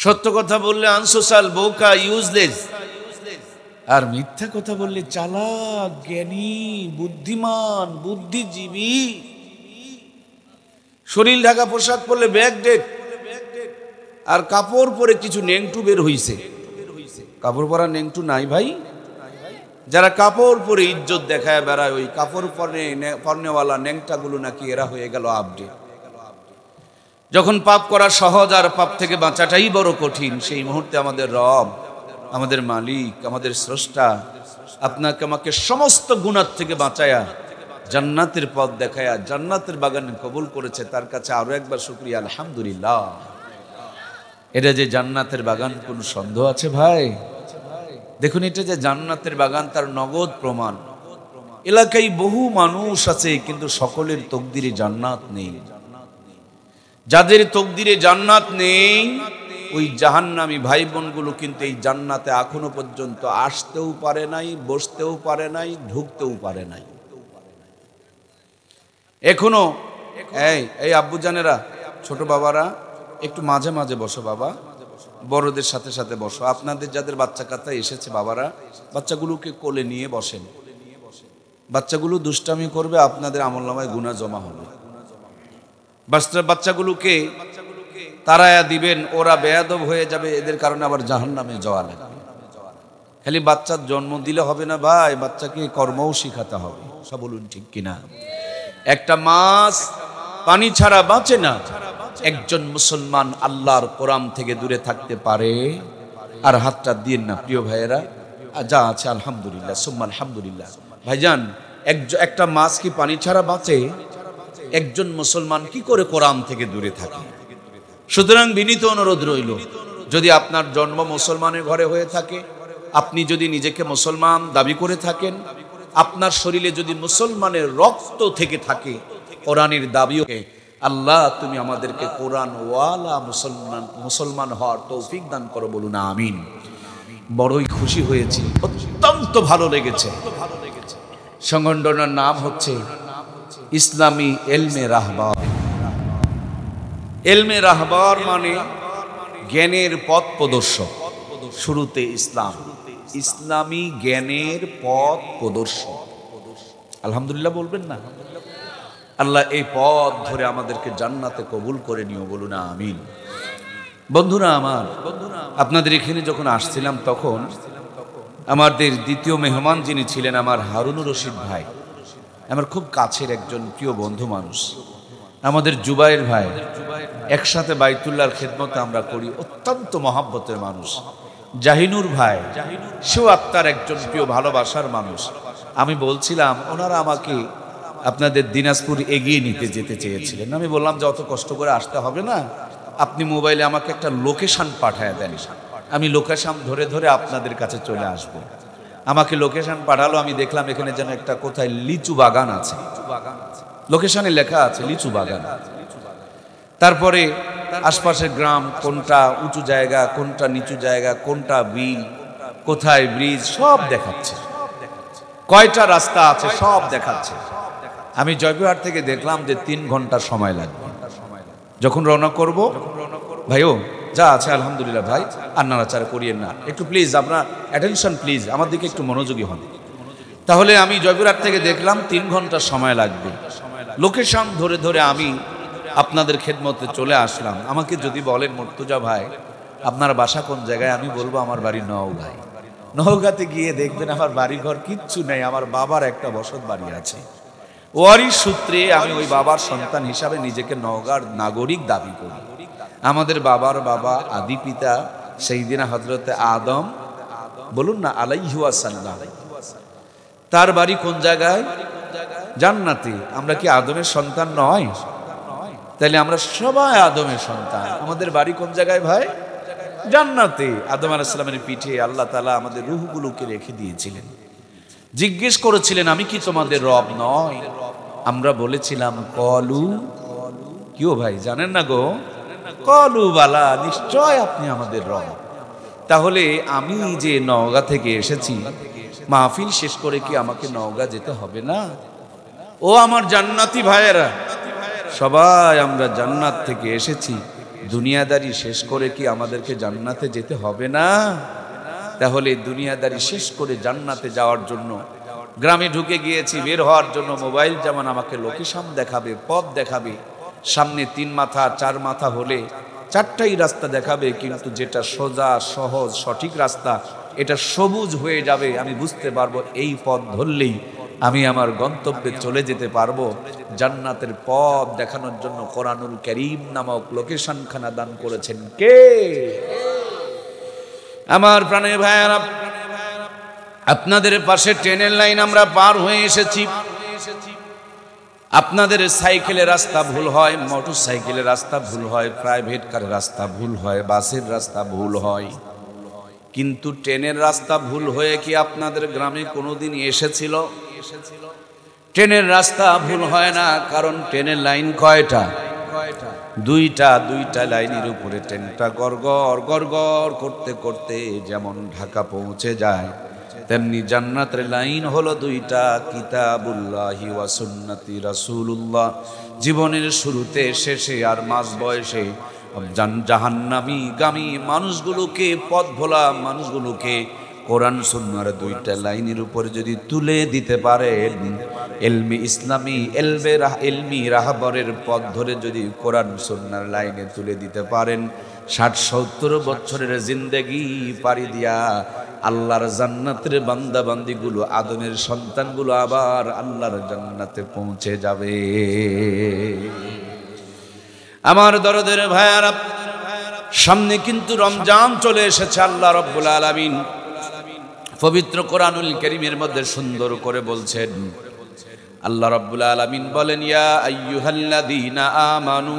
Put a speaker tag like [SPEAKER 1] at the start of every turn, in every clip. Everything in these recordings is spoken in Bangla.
[SPEAKER 1] সত্য কথা বললে আনসোশাল, বোকা, ইউজলেস। আর মিথ্যা কথা বললে চালাক, জ্ঞানী, বুদ্ধিমান, বুদ্ধিজীবী। শরীর ঢাকা পোশাক পরলে ব্যাকডেট, আর কাপড় পরে কিছু নেংটু বের হইছে। কাপড় পরা নেংটু নাই ভাই। যারা কাপড় পরে ইজ্জত দেখায় বেড়ায়, ওই কাপড় পরনেওয়ালা নেংটাগুলো নাকি এরা হয়ে গেল আপডেট। যখন পাপ করা সহজ আর পাপ থেকে বাঁচাটাই বড় কঠিন, সেই মুহূর্তে আমাদের রব, আমাদের মালিক, আমাদের স্রষ্টা আপনাকে আমাকে সমস্ত গুনাহ থেকে বাঁচায়া জান্নাতের পথ দেখায়া জান্নাতের বাগানে কবুল করেছে। তার কাছে আরো একবার শুকরিয়া, আলহামদুলিল্লাহ। এটা যে জান্নাতের বাগান, কোন সন্দেহ আছে ভাই? দেখুন, এটা যে জান্নাতের বাগান তার নগদ প্রমাণ। এলাকায় বহু মানুষ আছে, কিন্তু সকলের তকদিরে জান্নাত নেই। যাদের তকদিরে জান্নাত নেই, ওই জাহান্নামী ভাই বোনগুলো কিন্তু এই জান্নাতে এখনো পর্যন্ত আসতেও পারে নাই, বসতেও পারে নাই, ঢুকতেও পারে নাই। এখনো এই আব্বুজানেরা, ছোট বাবারা, একটু মাঝে মাঝে বসো বাবা, বড়দের সাথে সাথে বসো। আপনাদের যাদের বাচ্চা কাচ্চা এসেছে, বাবারা বাচ্চাগুলোকে কোলে নিয়ে বসেন। বাচ্চাগুলো দুষ্টামি করবে, আপনাদের আমলনামায় গুনাহ জমা হবে। বাচ্চাগুলোকে তারায়া দিবেন, ওরা বেয়াদব হয়ে যাবে, এদের কারণে আবার জাহান্নামে যাওয়া লাগবে। খালি বাচ্চার জন্ম দিলে হবে না ভাই, বাচ্চাকে কর্মও শিখাতে হবে। সব বলুন ঠিক কিনা? একটা মাছ পানি ছাড়া বাঁচে না। একজন মুসলমান আল্লাহর কোরআন থেকে দূরে থাকতে পারে? আর হাতটা দিন না প্রিয় ভাইয়েরা, যা আছে আলহামদুলিল্লাহ, সুম্মা আলহামদুলিল্লাহ। ভাইজান, একটা মাছ কি পানি ছাড়া বাঁচে? একজন মুসলমান কি করে কোরআন থেকে দূরে থাকে? সুতরাং বিনীত অনুরোধ রইল, যদি আপনার জন্ম মুসলমানের ঘরে হয়ে থাকে, আপনি যদি নিজেকে মুসলমান দাবি করে থাকেন, আপনার শরীরে যদি মুসলমানের রক্ত থেকে থাকে, কোরআনের দাবিও, আল্লাহ তুমি আমাদেরকে কোরআন ওয়ালা মুসলমান হওয়ার তৌফিক দান করো, বলুন আমিন। বড়ই খুশি হয়েছি, অত্যন্ত ভালো লেগেছে। সংগঠনের নাম হচ্ছে ইসলামী এলমে রাহবার। এলমে রাহবার মানে জ্ঞানের পথ প্রদর্শক। শুরুতে ইসলাম, ইসলামী জ্ঞানের পথ প্রদর্শক। আলহামদুলিল্লাহ বলবেন না? আল্লাহ এই পথ ধরে আমাদেরকে জান্নাতে কবুল করে নিও, বলুন আমিন। বন্ধুরা আমার, আপনাদের এখানে যখন আসছিলাম, তখন আমাদের দ্বিতীয় মেহমান যিনি ছিলেন, আমার হারুনুর রশিদ ভাই, আমার খুব কাছের একজন প্রিয় বন্ধু মানুষ, আমাদের জুবাইর ভাই, একসাথে বাইতুল্লাহর খেদমতে আমরা করি, অত্যন্ত মহাব্বতের মানুষ। জাহিনুর ভাই, সেও আত্মার একজন প্রিয় ভালোবাসার মানুষ। আমি বলছিলাম, ওনারা আমাকে আপনাদের দিনাজপুর এগিয়ে নিতে যেতে চেয়েছিলেন। আমি বললাম যে অত কষ্ট করে আসতে হবে না, আপনি মোবাইলে আমাকে একটা লোকেশন পাঠায় দেন, আমি লোকেশন ধরে ধরে আপনাদের কাছে চলে আসব। আমাকে লোকেশন পাঠালো, আমি দেখলাম এখানে যেন একটা কোথায় লিচু বাগান আছে, লোকেশনে লেখা আছে লিচু বাগান। তারপরে আশপাশের গ্রাম, কোনটা উঁচু জায়গা, কোনটা নিচু জায়গা, কোনটা বিল, কোথায় ব্রিজ, সব দেখাচ্ছে। কয়টা রাস্তা আছে সব দেখাচ্ছে। আমি জয়পুরহাট থেকে দেখলাম যে 3 ঘন্টা সময় লাগবে। যখন রওনা করব, ভাইও যা আছে আলহামদুলিল্লাহ ভাই, আর নাড়াচাড়া করিয়েন না, একটু প্লিজ আপনার অ্যাটেনশন প্লিজ, আমার দিকে একটু মনোযোগী হন। তাহলে আমি জয়পুরহাট থেকে দেখলাম 3 ঘন্টা সময় লাগবে। লোকেশন ধরে ধরে আমি আপনাদের খেদমতে চলে আসলাম। আমাকে যদি বলেন মুর্তজা ভাই আপনার বাসা কোন জায়গায়, আমি বলবো আমার বাড়ি নওগাঁয়। নওগাঁতে গিয়ে দেখবেন আমার বাড়িঘর কিচ্ছু নেই, আমার বাবার একটা বসত বাড়ি আছে। ওয়ারিশ সূত্রে আমি ওই বাবার সন্তান হিসাবে নিজেকে নওগাঁর নাগরিক দাবি করি। আমাদের বাবার বাবা আদি পিতা সাইয়্যিদিনা হযরতে আদম, বলুন না আলাইহি ওয়াসাল্লাম, তার বাড়ি কোন জায়গায়? জান্নাতে। আমরা কি আদমের সন্তান নয়? তাহলে আমরা সবাই আদমের সন্তান। আমাদের বাড়ি কোন জায়গায় ভাই? জান্নাতে। আদম আলাইহিস সালামের পিঠে আল্লাহ তাআলা আমাদের রূহগুলোকে রেখে দিয়েছিলেন। জিজ্ঞেস করেছিলেন, আমি কি তোমাদের রব নয়? আমরা বলেছিলাম কলু, কিও ভাই জানেন না গো? কলু বালা, নিশ্চয় আপনি আমাদের রব। তাহলে আমি যে নওগাঁ থেকে এসেছি, মাহফিল শেষ করে কি আমাকে নওগাঁ যেতে হবে না? ও আমার জান্নাতি ভাইয়েরা, সবাই আমরা জান্নাত থেকে এসেছি, দুনিয়াদারি শেষ করে কি আমাদেরকে জান্নাতে যেতে হবে না? তাহলে দুনিয়াদারি শেষ করে জান্নাতে যাওয়ার জন্য গ্রামে ঢুকে গিয়েছি, বের হওয়ার জন্য মোবাইল যেমন আমাকে লোকেশন দেখাবে, পথ দেখাবে, সামনে 3 মাথা 4 মাথা হলে 4টাই রাস্তা দেখাবে, কিন্তু যেটা সোজা সহজ সঠিক রাস্তা এটা সবুজ হয়ে যাবে, আমি বুঝতে পারবো এই পথ ধরলেই আমি আমার গন্তব্যে চলে যেতে পারবো। জান্নাতের পথ দেখানোর জন্য কোরআনুল কারীম নামক লোকেশনখানা দান করেছেন কে? আমার প্রাণের ভাইয়েরা, আপনাদের পাশে ট্রেনের লাইন আমরা পার হয়ে এসেছি। আপনাদের সাইকেলের রাস্তা ভুল হয়, মোটর সাইকেলের রাস্তা ভুল হয়, প্রাইভেট কারের রাস্তা ভুল হয়, বাসের রাস্তা ভুল হয়, কিন্তু ট্রেনের রাস্তা ভুল হয়ে কি আপনাদের গ্রামে কোনোদিন এসেছিল? ট্রেনের রাস্তা ভুল হয় না, কারণ ট্রেনের লাইন কয়টা? দুইটা লাইনের উপরে ট্রেনটা গড়গড় গড়গড় করতে করতে যেমন ঢাকা পৌঁছে যায়, তেমনি জান্নাতের লাইন হলো 2টা, কিতাবুল্লাহি ওয়া সুন্নতি রাসূলুল্লাহ। জীবনের শুরুতে শেষে আর মাঝ বয়সে জাহান্নামী গামী মানুষগুলোকে, পথ ভোলা মানুষগুলোকে কোরআন সুন্নাহর 2টা লাইনের উপর যদি তুলে দিতে পারেন, ইলমি ইসলামী ইলমি রাহবরের পথ ধরে যদি কোরআন সুন্নাহর লাইনে তুলে দিতে পারেন, 60-70 বছরের জিন্দেগি পাড়ি দিয়া আল্লাহর জান্নাতের বান্দা বান্দিগুলো, আদমের সন্তানগুলো আবার আল্লাহর জান্নাতে পৌঁছে যাবে। আমার দরদের ভাইয়ারা, সামনে কিন্তু রমজান চলে এসেছে। আল্লাহ রাব্বুল আলামিন পবিত্র কোরআনুল কারীমের মধ্যে সুন্দর করে বলছেন, আল্লাহ রাব্বুল আলামিন বলেন, ইয়া আইয়ুহাল্লাযীনা আমানু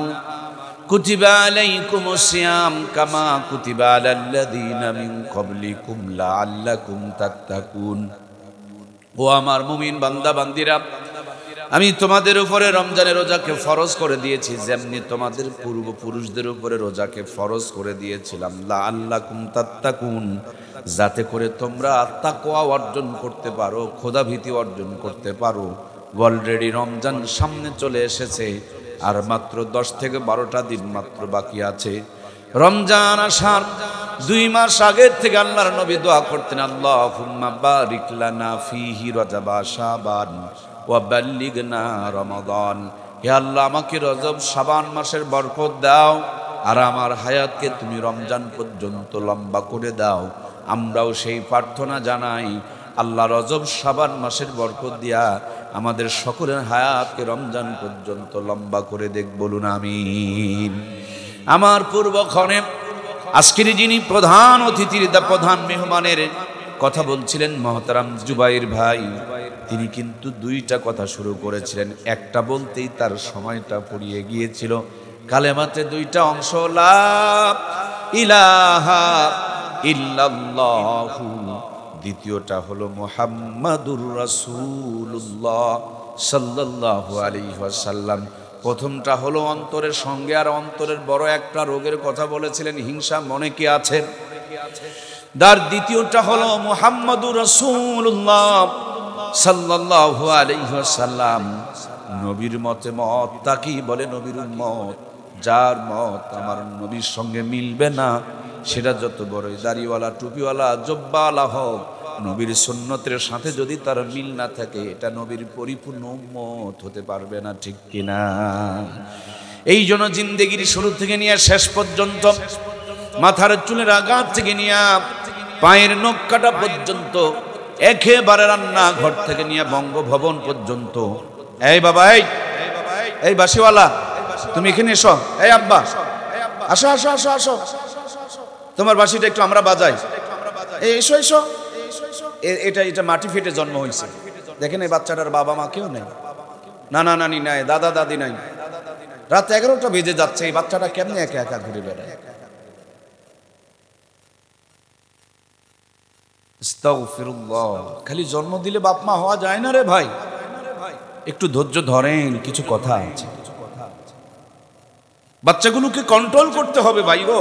[SPEAKER 1] কুতিবা আলাইকুমুস সিয়াম কামা কুতিবা আলাল্লাযীনা মিন ক্বাবলিকুম লাআল্লাকুম তাত্তাকুন। ও আমার মুমিন বান্দা বান্দিরা, আমি তোমাদের উপরে রমজানের রোজাকে ফরজ করে দিয়েছি, যেমনি তোমাদের পূর্বপুরুষদের উপরে রোজাকে ফরজ করে দিয়েছিলাম, লাআল্লাকুম তাত্তাকুন, যাতে করে তোমরা তাকওয়া অর্জন করতে পারো, খোদাভীতি অর্জন করতে পারো। অলরেডি রমজান সামনে চলে এসেছে, আর মাত্র 10 থেকে 12টা দিন মাত্র বাকি আছে। রমজান আসার 2 মাস আগের থেকে আল্লাহর নবী দোয়া করতেন, আল্লাহুম্মা বারিক লানা ফীহি রজবা শাবান ওয়া বাল্লিগনা রমাদান। হে আল্লাহ, আমাকে রজব শাবান মাসের বরকত দাও, আর আমার হায়াতকে তুমি রমজান পর্যন্ত লম্বা করে দাও। আমরাও সেই প্রার্থনা জানাই, আল্লাহ রজব শাবান মাসের বরকত দিয়া আমাদের সকলের হায়াতকে রমজান পর্যন্ত লম্বা করে দেখ, বলুন আমিন। আমার পূর্বক্ষণে আজকের যিনি প্রধান অতিথির প্রধান মেহমানের কথা বলছিলেন মহতারাম জুবাইর ভাই, তিনি কিন্তু 2টা কথা শুরু করেছিলেন, একটা বলতেই তার সময়টা ফুরিয়ে গিয়েছিল। কালেমাতে 2টা অংশ, লা ইলাহা ইল্লাল্লাহু, দ্বিতীয়টা হলো মুহাম্মাদুর রাসূলুল্লাহ সাল্লাল্লাহু আলাইহি ওয়াসাল্লাম। প্রথমটা হলো অন্তরের সঙ্গে, আর অন্তরের বড় একটা রোগের কথা বলেছিলেন, হিংসা, মনে কি আছে? তার দ্বিতীয়টা হলো মুহাম্মাদুর রাসূলুল্লাহ সাল্লাল্লাহু আলাইহি ওয়াসাল্লাম। নবীর মতে মত তাকেই বলে নবীর উম্মত। যার মত আমার নবীর সঙ্গে মিলবে না, সেটা যত বড়ই দাড়িওয়ালা, টুপিওয়ালা, জব্বাওয়ালা হোক, নবীর সুন্নতের সাথে যদি তার মিল না থাকে, এটা নবীর পরিপূর্ণ উম্মত হতে পারবে না, ঠিক কিনা? এই জন্য জিন্দেগির শুরু থেকে নিয়ে শেষ পর্যন্ত, মাথার চুলের আঘাত থেকে নিয়ে পায়ের নখ কাটা পর্যন্ত, একেবারে রান্নাঘর থেকে নিয়ে বঙ্গভবন পর্যন্ত, এই বাবা, এই বাসিওয়ালা, তুমি এখানে এসো, এই আব্বা আসো আসো আসো আসো, তোমার বাঁশিটা একটু আমরা বাজাই, এই এসো এসো। এটা মাটি ফেটে জন্ম হয়েছে, দেখেন এই বাচ্চাটার বাবা মা কেউ নেই, নানা নানি নাই, দাদা দাদি নাই, রাত 11টা বেজে যাচ্ছে, এই বাচ্চাটা কেমনে একা একা ঘুরে বেড়ায়? আস্তাগফিরুল্লাহ। খালি জন্ম দিলে বাপ মা হওয়া যায় না রে ভাই, একটু ধৈর্য ধরেন, কিছু কথা আছে। বাচ্চাগুলোকে কন্ট্রোল করতে হবে ভাই গো।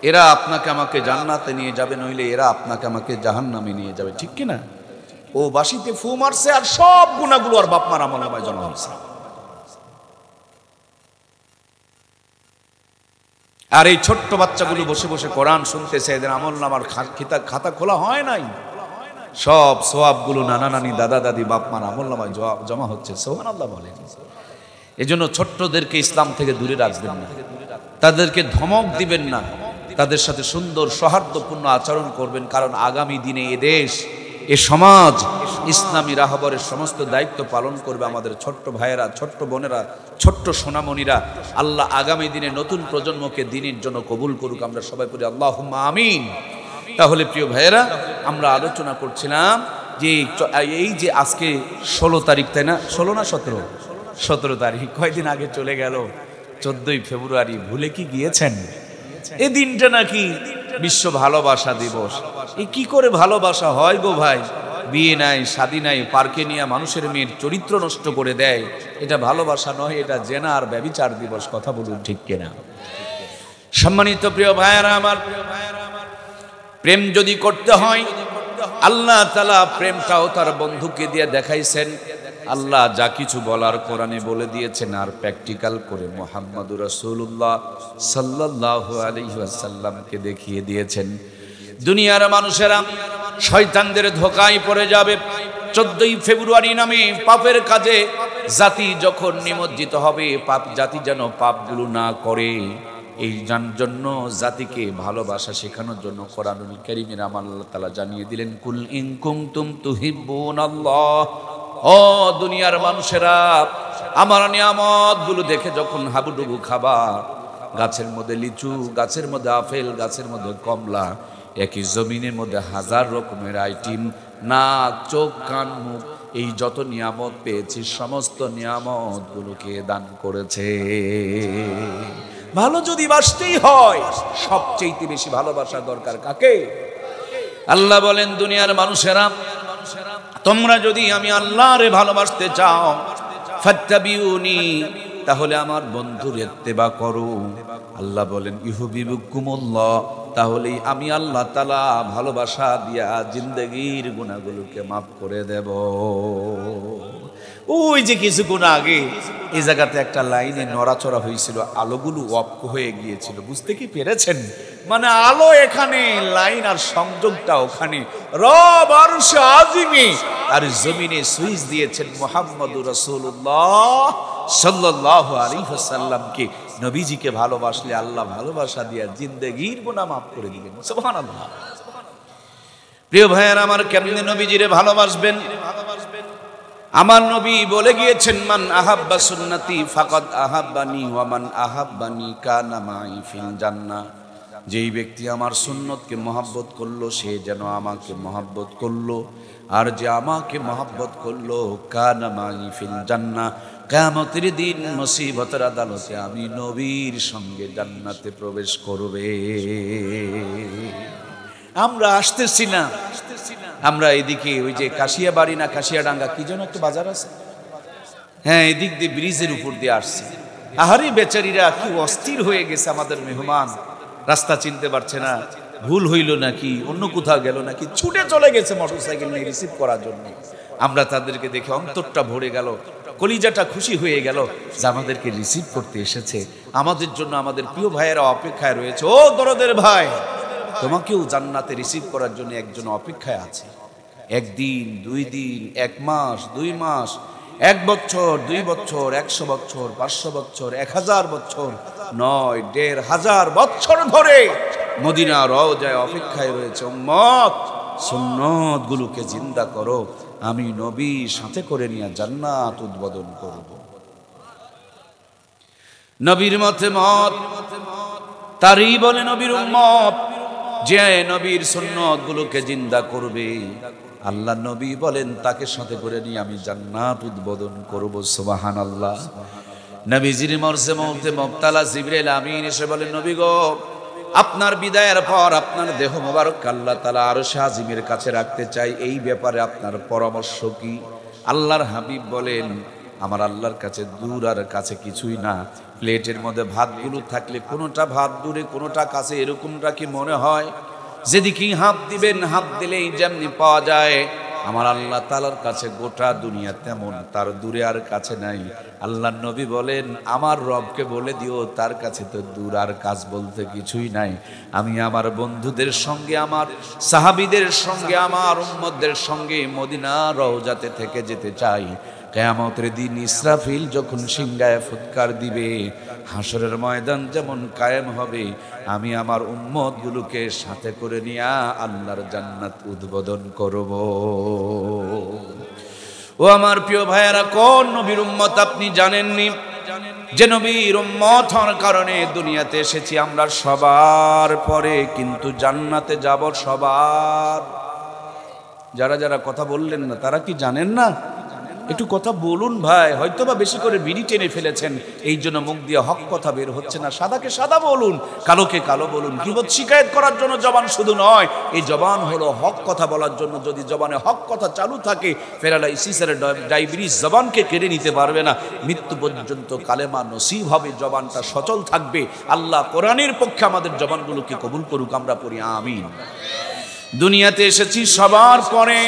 [SPEAKER 1] এরা আপনাকে আমাকে জান্নাতে নিয়ে যাবে, নইলে এরা আপনাকে আমাকে জাহান্নামে নিয়ে যাবে, ঠিক কিনা? ও বাঁশিতে ফু মারছে, আর সব গুনাহগুলো আর বাপ মার আমলনামায় জমা হয়েছে। আর এই ছোট্ট বাচ্চাগুলো বসে বসে কোরআন শুনতেছে, এদের আমলনামার খাতা খোলা হয় নাই, সব সওয়াবগুলো নানা নানি দাদা দাদি বাপ মার আমলনামায় জমা হচ্ছে। সুবহানাল্লাহ বলেন। এজন্য ছোট্টদেরকে ইসলাম থেকে দূরে রাখবেন না, তাদেরকে ধমক দিবেন না, তাদের সাথে সুন্দর সৌহার্দ্যপূর্ণ আচরণ করবেন, কারণ আগামী দিনে এ দেশ, এ সমাজ ইসলামী রাহবরের সমস্ত দায়িত্ব পালন করবে আমাদের ছোট্ট ভাইয়েরা, ছোট্ট বোনেরা, ছোট্ট সোনামণিরা। আল্লাহ আগামী দিনে নতুন প্রজন্মকে দ্বীনের জন্য কবুল করুক, আমরা সবাই পড়ি আল্লাহুম্মা আমিন। তাহলে প্রিয় ভাইয়েরা, আমরা আলোচনা করছিলাম যে এই যে আজকে 16 তারিখ, তাই না? 16 না 17 তারিখ, কয়দিন আগে চলে গেল 14ই ফেব্রুয়ারি। ভুলে কি গিয়েছেন? এই দিনটা নাকি বিশ্ব ভালোবাসা দিবস। এই কি করে ভালোবাসা হয় গো ভাই? বিয়ে নাই, শাদী নাই, পার্কে নিয়ে মানুষের মেয়ের চরিত্র নষ্ট করে দেয়, এটা ভালোবাসা নয়, এটা জেনা আর ব্যভিচার দিবস। কথা বলুন ঠিক কিনা? সম্মানিত প্রিয় ভাইয়েরা আমার, প্রেম যদি করতে হয়, আল্লাহ তাআলা প্রেমটাও তার বন্ধুকে দিয়ে দেখাইছেন। আল্লাহ যা কিছু বলার কোরআনে বলে দিয়েছেন, আর প্র্যাকটিক্যাল করে মুহাম্মদুর রাসূলুল্লাহ সাল্লাল্লাহু আলাইহি ওয়াসাল্লামকে দেখিয়ে দিয়েছেন। দুনিয়ার মানুষেরা শয়তানদের ধোঁকায় পড়ে যাবে। 14ই ফেব্রুয়ারি নামে পাপের কাজে জাতি যখন নিমজ্জিত হবে, পাপ জাতি যেন পাপগুলো না করে, এই জন্য জাতিকে ভালোবাসা শেখানোর জন্য কোরআনুল কারীমের আল্লাহ তাআলা জানিয়ে দিলেন, কুল ইন কুনতুম তুহিব্বুনাল্লাহ। ও দুনিয়ার মানুষেরা, আমার নিয়ামতগুলো দেখে যখন হাবুডুবু খাবা, গাছের মধ্যে লিচু, গাছের মধ্যে আপেল, গাছের মধ্যে কমলা, একই জমিনের মধ্যে হাজার রকমের আইটেম, নাক, চোখ, কান, মুখ, এই যত নিয়ামত পেয়েছি সমস্ত নিয়ামতগুলোকে দান করেছে। ভালো যদি বাসতেই হয়, সবচেয়ে বেশি ভালোবাসা দরকার কাকে? আল্লাহ বলেন, দুনিয়ার মানুষেরা, তোমরা যদি আমি আল্লাহরে ভালোবাসতে চাও, ফাত্তাবিউনি, তাহলে আমার বন্ধুর ইত্তেবা করো। আল্লাহ বলেন, ইউহিব্বুকুমুল্লাহ, তাহলে আমি আল্লাহ তাআলা ভালোবাসা দিয়া জিন্দেগীর গুনাহগুলোকে মাফ করে দেব। ওই যে কিছুক্ষণ আগে এই জায়গাতে একটা লাইনে নড়াচড়া হয়েছিল, আলোগুলো অফ হয়ে গিয়েছিল, বুঝতে কি পেরেছেন? মানে আলো এখানে, লাইন আর সংযোগটা ওখানে। রব আরশে আজিমে আর জমিনে সুইচ দিয়েছেন মুহাম্মদুর রাসূলুল্লাহ সাল্লাল্লাহু আলাইহি ওয়াসাল্লামকে। নবীজিকে ভালোবাসলে আল্লাহ ভালোবাসা দিয়া জিন্দেগীর গুনাহ মাফ করে দিবেন। সুবহানাল্লাহ। প্রিয় ভাইয়েরা আমার, কেমনে নবীজিরে ভালোবাসবেন? আমার নবী বলে গিয়েছেন, মান আহাব্বা সুন্নতি ফাকাদ আহাব্বানি ওয়া মান আহাব্বানি কানা মাই ফিল জান্নাহ। যেই ব্যক্তি আমার সুন্নতকে মহব্বত করলো, সে যেন আমাকে মহব্বত করলো, আর যে আমাকে মহব্বত করলো, কানা মাই ফিল জান্নাহ, কিয়ামতের দিন মুসিবতের আদালতে আমি নবীর সঙ্গে জান্নাতে প্রবেশ করবে। আমরা আসতেছি না, আমরা এদিকে ওই যে কাশিয়াবাড়ি না কাশিয়াডাঙ্গা কি যেন একটা বাজার আছে, হ্যাঁ, এদিক দিয়ে ব্রিজের উপর দিয়ে আসছে। আহারে বেচারীরা কি অস্থির হয়ে গেছে, আমাদের মেহমান রাস্তা চিনতে পারছে না, ভুল হইল নাকি, অন্য কোথাও গেল নাকি, ছুটে চলে গেছে মোটরসাইকেল নিয়ে রিসিভ করার জন্য। আমরা তাদেরকে দেখে অন্তরটা ভরে গেল, কলিজাটা খুশি হয়ে গেল যে আমাদেরকে রিসিভ করতে এসেছে, আমাদের জন্য আমাদের প্রিয় ভাইয়েরা অপেক্ষায় রয়েছে। ও দরদের ভাই, তোমাকেও জান্নাতে রিসিভ করার জন্য একজন অপেক্ষায় আছে। একদিন, 2 দিন, 1 মাস, 2 মাস, 1 বছর, 2 বছর, 100 বছর, 500 বছর, 1000 বছর নয়, 1500 বছর ধরে মদিনা রওজায় অপেক্ষায় রয়েছে। উম্মত, সুন্নত গুলোকে জিন্দা করো, আমি নবী সাথে করে নিয়ে জান্নাত উদ্বোধন করব। নবীর মতে মত, তারই বলে নবীর উম্মত। যে নবীর সুন্নত গুলোকে জিন্দা করবে, আল্লাহ নবী বলেন তাকে সাথে করে নিয়ে আমি জান্নাত উদ্বোধন করব। সুবহানাল্লাহ। নবীজির মরজে মুবতালা জিবরাইল আমিন এসে বলেন, নবী গো, আপনার বিদায়ের পর আপনার দেহ মোবারক আল্লাহ তাআলা আরশে আজিমের কাছে রাখতে চাই, এই ব্যাপারে আপনার পরামর্শ কি? আল্লাহর হাবিব বলেন, আমার আল্লাহর কাছে দূর আর কাছে কিছুই না। প্লেটের মধ্যে ভাতগুলো থাকলে কোনোটা ভাত দূরে, কোনোটা কাছে, এরকমটা কি মনে হয়? যেদিকেই হাত দিবেন, হাত দিলেই যেমনি পাওয়া যায়, আমার আল্লাহ তাআলার কাছে গোটা দুনিয়া তেমন, তার দূরে আর কাছে নাই। আল্লাহর নবী বলেন, আমার রবকে বলে দিও তার কাছে তো দূর আর কাছ বলতে কিছুই নাই। আমি আমার বন্ধুদের সঙ্গে, আমার সাহাবীদের সঙ্গে, আমার উম্মতদের সঙ্গে মদিনা রওজাতে থেকে যেতে চাই। কিয়ামতের দিন ইসরাফিল যখন সিংহায় ফুৎকার দিবে, হাসরের ময়দান যেমন কায়েম হবে, আমি আমার উম্মতগুলোকে সাথে করে নিয়ে আল্লাহর জান্নাত উদ্বোধন করব। ও আমার প্রিয় ভাইয়েরা, কোন নবীর উম্মত আপনি জানেননি? যে নবীর উম্মত হওয়ার কারণে দুনিয়াতে এসেছি আমরা সবার পরে, কিন্তু জান্নাতে যাব সবার। যারা যারা কথা বললেন না তারা কি জানেন না? একটু কথা বলুন ভাই, হয়তোবা বেশি করে বিড়ি টেনে ফেলেছেন, এই জন্য মুখ দিয়ে হক কথা বের হচ্ছে না। সাদাকে সাদা বলুন, কালোকে কালো বলুন। গীবত শিকায়েত করার জন্য জবান শুধু নয়, এই জবান হলো হক কথা বলার জন্য। যদি জবানে হক কথা চালু থাকে, প্যারালাইসিসের ডায়াবেটিস জবানকে কেড়ে নিতে পারবে না। মৃত্যু পর্যন্ত কালেমা নসিব হবে, জবানটা সচল থাকবে। আল্লাহ কোরআনের পক্ষে আমাদের জবানগুলোকে কবুল করুক, আমরা পড়ি আমিন। দুনিয়াতে এসেছি সবার পরে,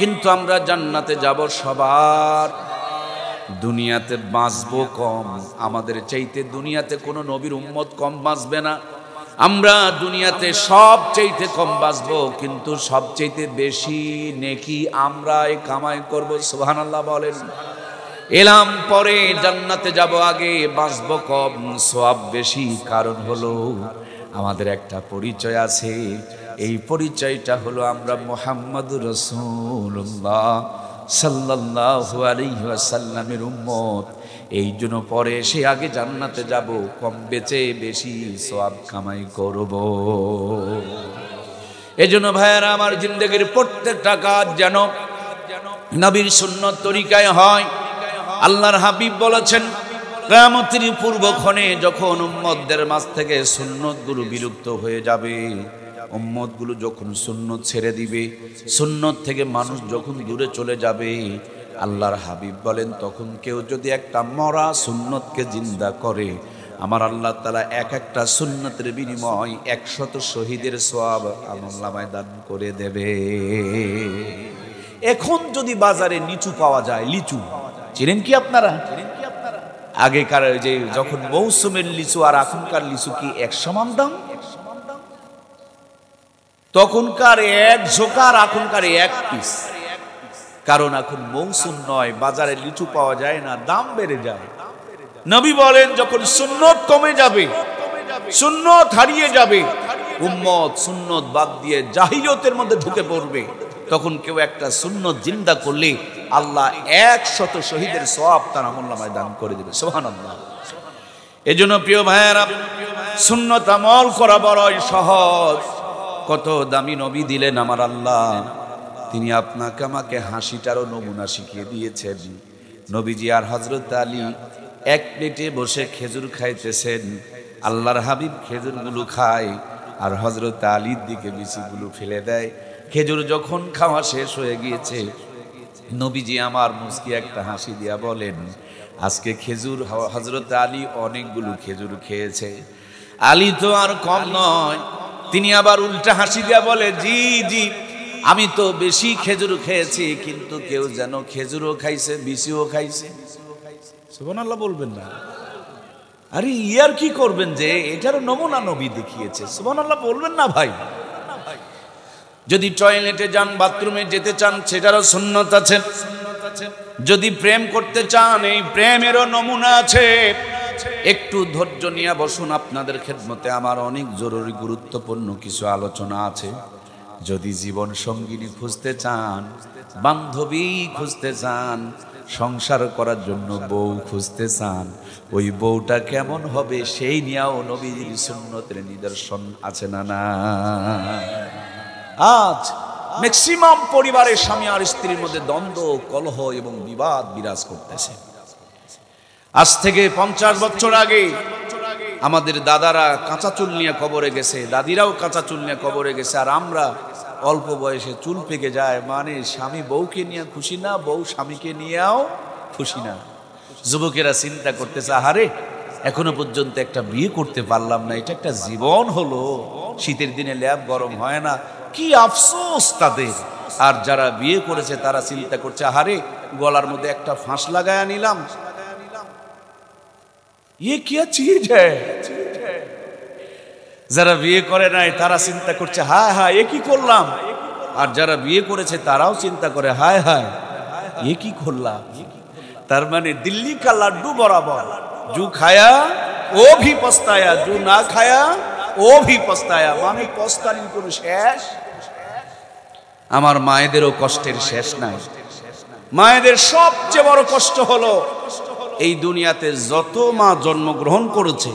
[SPEAKER 1] কিন্তু আমরা জান্নাতে যাব সবার। দুনিয়াতে বাঁচবো কম, আমাদের চাইতে দুনিয়াতে কোনো নবীর উম্মত কম বাঁচবে না। আমরা দুনিয়াতে সব চাইতে কম বাঁচবো, কিন্তু সব চাইতে বেশি নেকি আমরাই কামাই করব। সুবহানাল্লাহ বলেন। এলাম পরে, জান্নাতে যাব আগে, বাঁচবো কম, সওয়াব বেশি। কারণ হলো আমাদের একটা পরিচয় আছে, এই পরিচয়টা হলো আমরা মুহাম্মদুর রাসূলুল্লাহ সাল্লাল্লাহু আলাইহি ওয়াসাল্লামের উম্মত। এই জন্য পরে সে আগে জান্নাতে যাব, কম বেচে বেশি সওয়াব কামাই করব। এজন্য ভাইয়েরা আমার, জিন্দেগির প্রত্যেকটা কাজ যেন নবীর সুন্নত তরিকায় হয়। আল্লাহর হাবিব বলেছেন, কিয়ামতের পূর্বক্ষণে যখন উম্মতদের মাঝ থেকে সুন্নতগুলো বিলুপ্ত হয়ে যাবে, উম্মতগুলো যখন সুন্নত ছেড়ে দিবে, সুন্নত থেকে মানুষ যখন দূরে চলে যাবে, আল্লাহর হাবিব বলেন, তখন কেউ যদি একটা মরা সুন্নতকে জিন্দা করে, আমার আল্লাহ তাআলা এক একটা সুন্নতের বিনিময় 100 শহীদের সওয়াব আমলনামায় দান করে দেবে। এখন যদি বাজারে লিচু পাওয়া যায়, লিচু চিনেন কি আপনারা? আগেকার যে যখন মৌসুমের লিচু আর এখনকার লিচু কি এক সমান দাম? তখনকার এক ঝোকার, এখনকার এক পিস। কারণ এখন মৌসুম নয়, বাজারে লিচু পাওয়া যায় না, দাম বেড়ে যায়। নবী বলেন, যখন সুন্নত কমে যাবে, সুন্নত হারিয়ে যাবে, উম্মত সুন্নত বাদ দিয়ে জাহিলিয়তের মধ্যে ঢুকে পড়বে, তখন কেউ একটা সুন্নত জিন্দা করলে আল্লাহ 100 শহীদের সওয়াব তার আমলনামায় দান করে দেবে। সুবহানাল্লাহ। এজন্য প্রিয় ভাইয়েরা, সুন্নত আমল করা বড়ই সহজ। কত দামি নবী দিলেন আমার আল্লাহ, তিনি আপনাকে আমাকে হাসিটারও নমুনা শিখিয়ে দিয়েছেন। নবীজি আর হযরত আলী এক প্লেটে বসে খেজুর খাইতেছেন। আল্লাহর হাবিব খেজুরগুলো খায় আর হযরত আলীর দিকে বিচিগুলো ফেলে দেয়। খেজুর যখন খাওয়া শেষ হয়ে গিয়েছে, নবীজি আমার মুস্কি একটা হাসি দিয়া বলেন, আজকে খেজুর হযরত আলী অনেকগুলো খেজুর খেয়েছে। আলী তো আর কম নয়, তিনি আবার উল্টা হাসি দিয়া বলে, জি জি, আমি তো বেশি খেজুর খেয়েছি, কিন্তু কেউ যেন খেজুরও খাইছে, বিচিও খাইছে। সুবহানাল্লাহ বলবেন না? আরে ইয়ার কি করবেন যে এটার নমুনা নবী দেখিয়েছে। সুবহানাল্লাহ বলবেন না ভাই? যদি টয়লেটে যান, বাথরুমে যেতে চান, সেটারও সুন্নত আছে। যদি প্রেম করতে চান, এই প্রেমেরও নমুনা আছে। একটু ধৈর্য নিয়ে বসুন, আপনাদের খেদমতে আমার অনেক জরুরি গুরুত্বপূর্ণ কিছু আলোচনা আছে। যদি জীবন সঙ্গিনী খুঁজতে চান, বান্ধবী খুঁজতে চান, সংসার করার জন্য বউ খুঁজতে চান, ওই বউটা কেমন হবে সেই নিয়েও নবীর সুন্নতের নিদর্শন আছে না? না, আজ ম্যাক্সিমাম পরিবারের স্বামী আর স্ত্রীর মধ্যে দ্বন্দ্ব, কলহ এবং বিবাদ বিরাজ করতেছে। আজ থেকে 50 বছর আগে আমাদের দাদারা কাঁচা চুল নিয়ে কবরে গেছে, দাদিরাও কাঁচা চুল নিয়ে কবরে গেছে, আর আমরা অল্প বয়সে চুল পেকে যায়, মানে স্বামী বউকে নিয়ে খুশি না, বউ স্বামীকে নিয়েও খুশি না। যুবকেরা চিন্তা করতেছে, আহারে এখনো পর্যন্ত একটা বিয়ে করতে পারলাম না, এটা একটা জীবন হলো। শীতের দিনে ল্যাব গরম হয় না, কি আফসোস তাদের। আর যারা বিয়ে করেছে তারা চিন্তা করছে, আহারে গলার মধ্যে একটা ফাঁস লাগায়া নিলাম, ইয়ে কি চিজ হ্যায়। যারা বিয়ে করে নাই তারা চিন্তা করছে, হায় হায় এ কি করলাম। আর যারা বিয়ে করেছে তারাও চিন্তা করে, হায় হায় এ কি করলাম। তার মানে দিল্লি কা লাড্ডু বরাবর, জু খায়া ও ভি পস্তায়া, জু না খায়া ও ভি পস্তায়া। মানে পস্তানির কোনো শেষ। আমার মায়েদেরও কষ্টের শেষ নাই। মায়েদের সবচেয়ে বড় কষ্ট হলো, এই দুনিয়াতে যত মা জন্মগ্রহণ করেছে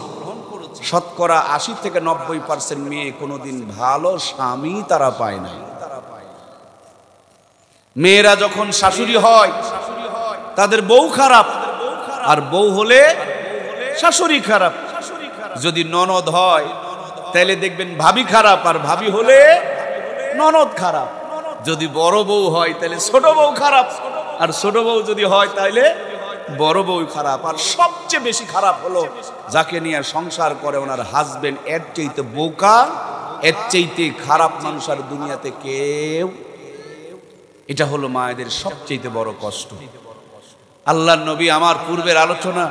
[SPEAKER 1] শতকরা ৮০ থেকে ৯০% মেয়ে কোনোদিন ভালো স্বামী তারা পায় নাই। মেয়েরা যখন শাশুড়ি হয় তাদের বউ খারাপ, আর বউ হলে শাশুড়ি খারাপ। যদি ননদ হয় তাহলে দেখবেন ভাবি খারাপ, আর ভাবি হলে ননদ খারাপ। যদি বড় বউ হয় তাহলে ছোট বউ খারাপ, আর ছোট বউ যদি হয় তাহলে বড় বউ খারাপ। আর সবচেয়ে বেশি খারাপ হলো যাকে নিয়ে সংসার করে ওনার হাজবেন্ড। এর চাইতে বোকা, এর চাইতে খারাপ মানুষ আর দুনিয়াতে কেউ। এটা হলো মায়েদের সবচেয়ে বড় কষ্ট। আল্লাহর নবী, আমার পূর্বের আলোচনা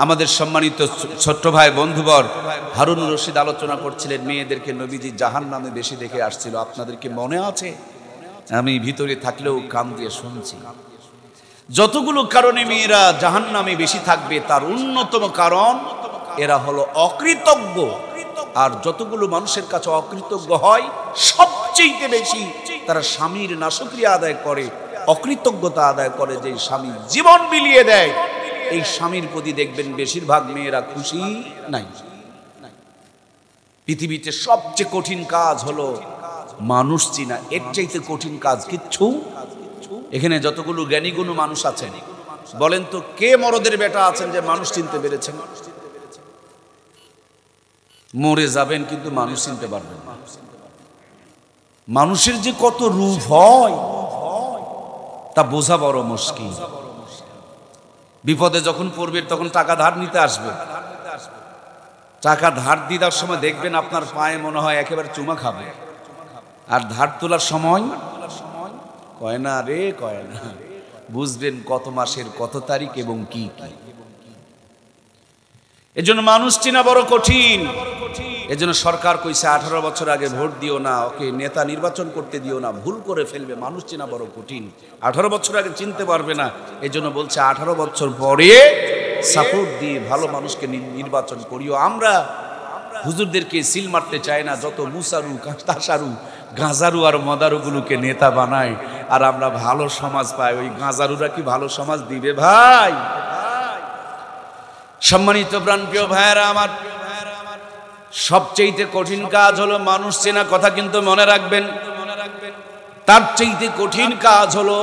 [SPEAKER 1] আমাদের সম্মানিত ছোট্ট ভাই বন্ধুবর হারুন রশিদ আলোচনা করছিলেন, মেয়েদেরকে নবীজি জাহান্নামে বেশি দেখে আসছিল। আপনাদেরকে মনে আছে? আমি ভিতরে থাকলেও কান দিয়ে শুনছি। যতগুলো কারণে মেয়েরা জাহান্নামে বেশি থাকবে তার অন্যতম কারণ এরা হলো অকৃতজ্ঞ। আর যতগুলো মানুষের কাছে অকৃতজ্ঞ হয় সবচেয়ে বেশি তারা স্বামীর নাশুকরিয়া আদায় করে, অকৃতজ্ঞতা আদায় করে। যে স্বামী জীবন বিলিয়ে দেয় এই স্বামীর প্রতি দেখবেন বেশিরভাগ মেয়েরা খুশি নাই। পৃথিবীতে সবচেয়ে কঠিন কাজ হলো মানুষ চিনা। এর চাইতে কঠিন কাজ কিচ্ছু। এখানে যতগুলো জ্ঞানীগুণী মানুষ আছেন বলেন তো কে মরদের বেটা আছেন যে মানুষ চিনতে পেরেছেন? মরে যাবেন কিন্তু মানুষ চিনতে পারবেন না। মানুষের যে কত রূপ হয় তা বোঝা বড় মুশকিল। বিপদে যখন পড়বে তখন টাকা ধার নিতে আসবে, টাকা ধার দিদার সময় দেখবেন আপনার পায়ে মনে হয় একেবারে চুমা খাবে, আর ধার তোলার সময় কয় না রে, কয় না। বুঝবেন কত মাসের কত তারিখ এবং কি কি। এজন্য মানুষ চেনা বড় কঠিন। এজন্য সরকার কইছে 18 বছর আগে ভোট দিও না, ওকে নেতা নির্বাচন করতে দিও না, ভুল করে ফেলবে। মানুষ চেনা বড় কঠিন। 18 বছর আগে চিনতে পারবে না, এজন্য বলছে 18 বছর পরে সাপোর্ট দিয়ে ভালো মানুষকে নির্বাচন করিও। আমরা হুজুরদেরকে সিল মারতে চাই না, যত মুসারু তাসারু গাঁজারু আর মদারুগুলোকে নেতা বানায়, আর আমরা ভালো সমাজ পাই। ওই গাঁজারুরা কি ভালো সমাজ দিবে ভাই? সম্মানিত প্রাণপ্রিয় ভাইয়েরা আমার, সবচেয়ে কঠিন কাজ হলো মানুষ চেনা। কথা কিন্তু মনে রাখবেন, তার চাইতে কঠিন কাজ হলো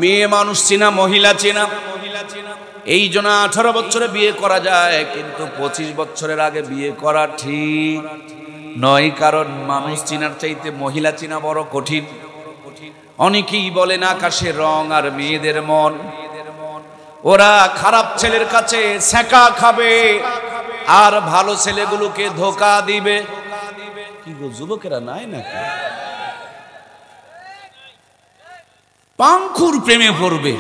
[SPEAKER 1] মেয়ে মানুষ চেনা, মহিলা চেনা। এই জন্য 18 বছরে বিয়ে করা যায়, কিন্তু 25 বছরের আগে বিয়ে করা ঠিক নয়। কারণ মানুষ চেনার চাইতে মহিলা চেনা বড় কঠিন। অনেকেই বলেন আকাশের রং আর মেয়েদের মন। ওরা খারাপ ছেলের কাছে ছ্যাঁকা খাবে আর ভালো ছেলেগুলোকে ধোকা দিবে। কি গো যুবকেরা নাই নাকি? পাংখুর প্রেমে পড়বে,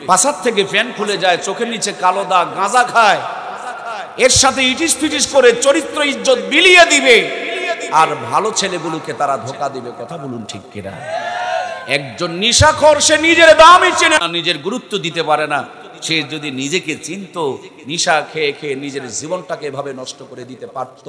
[SPEAKER 1] পাশার থেকে ফ্যান খুলে যায়, চোখের নিচে কালো দাগ, গাঁজা খায়, এর সাথে ইটিস পিটিস করে চরিত্র ইজ্জত বিলিয়ে দিবে, আর ভালো ছেলেগুলোকে তারা ধোকা দিবে। কথা বলুন ঠিক কিনা? একজন নিশাখোর, সে নিজের দামই চেনে না, নিজের গুরুত্ব দিতে পারে না। সে যদি নিজেকে চিনতো, নিশা খেয়ে খেয়ে নিজের জীবনটাকে এভাবে নষ্ট করে দিতে পারত।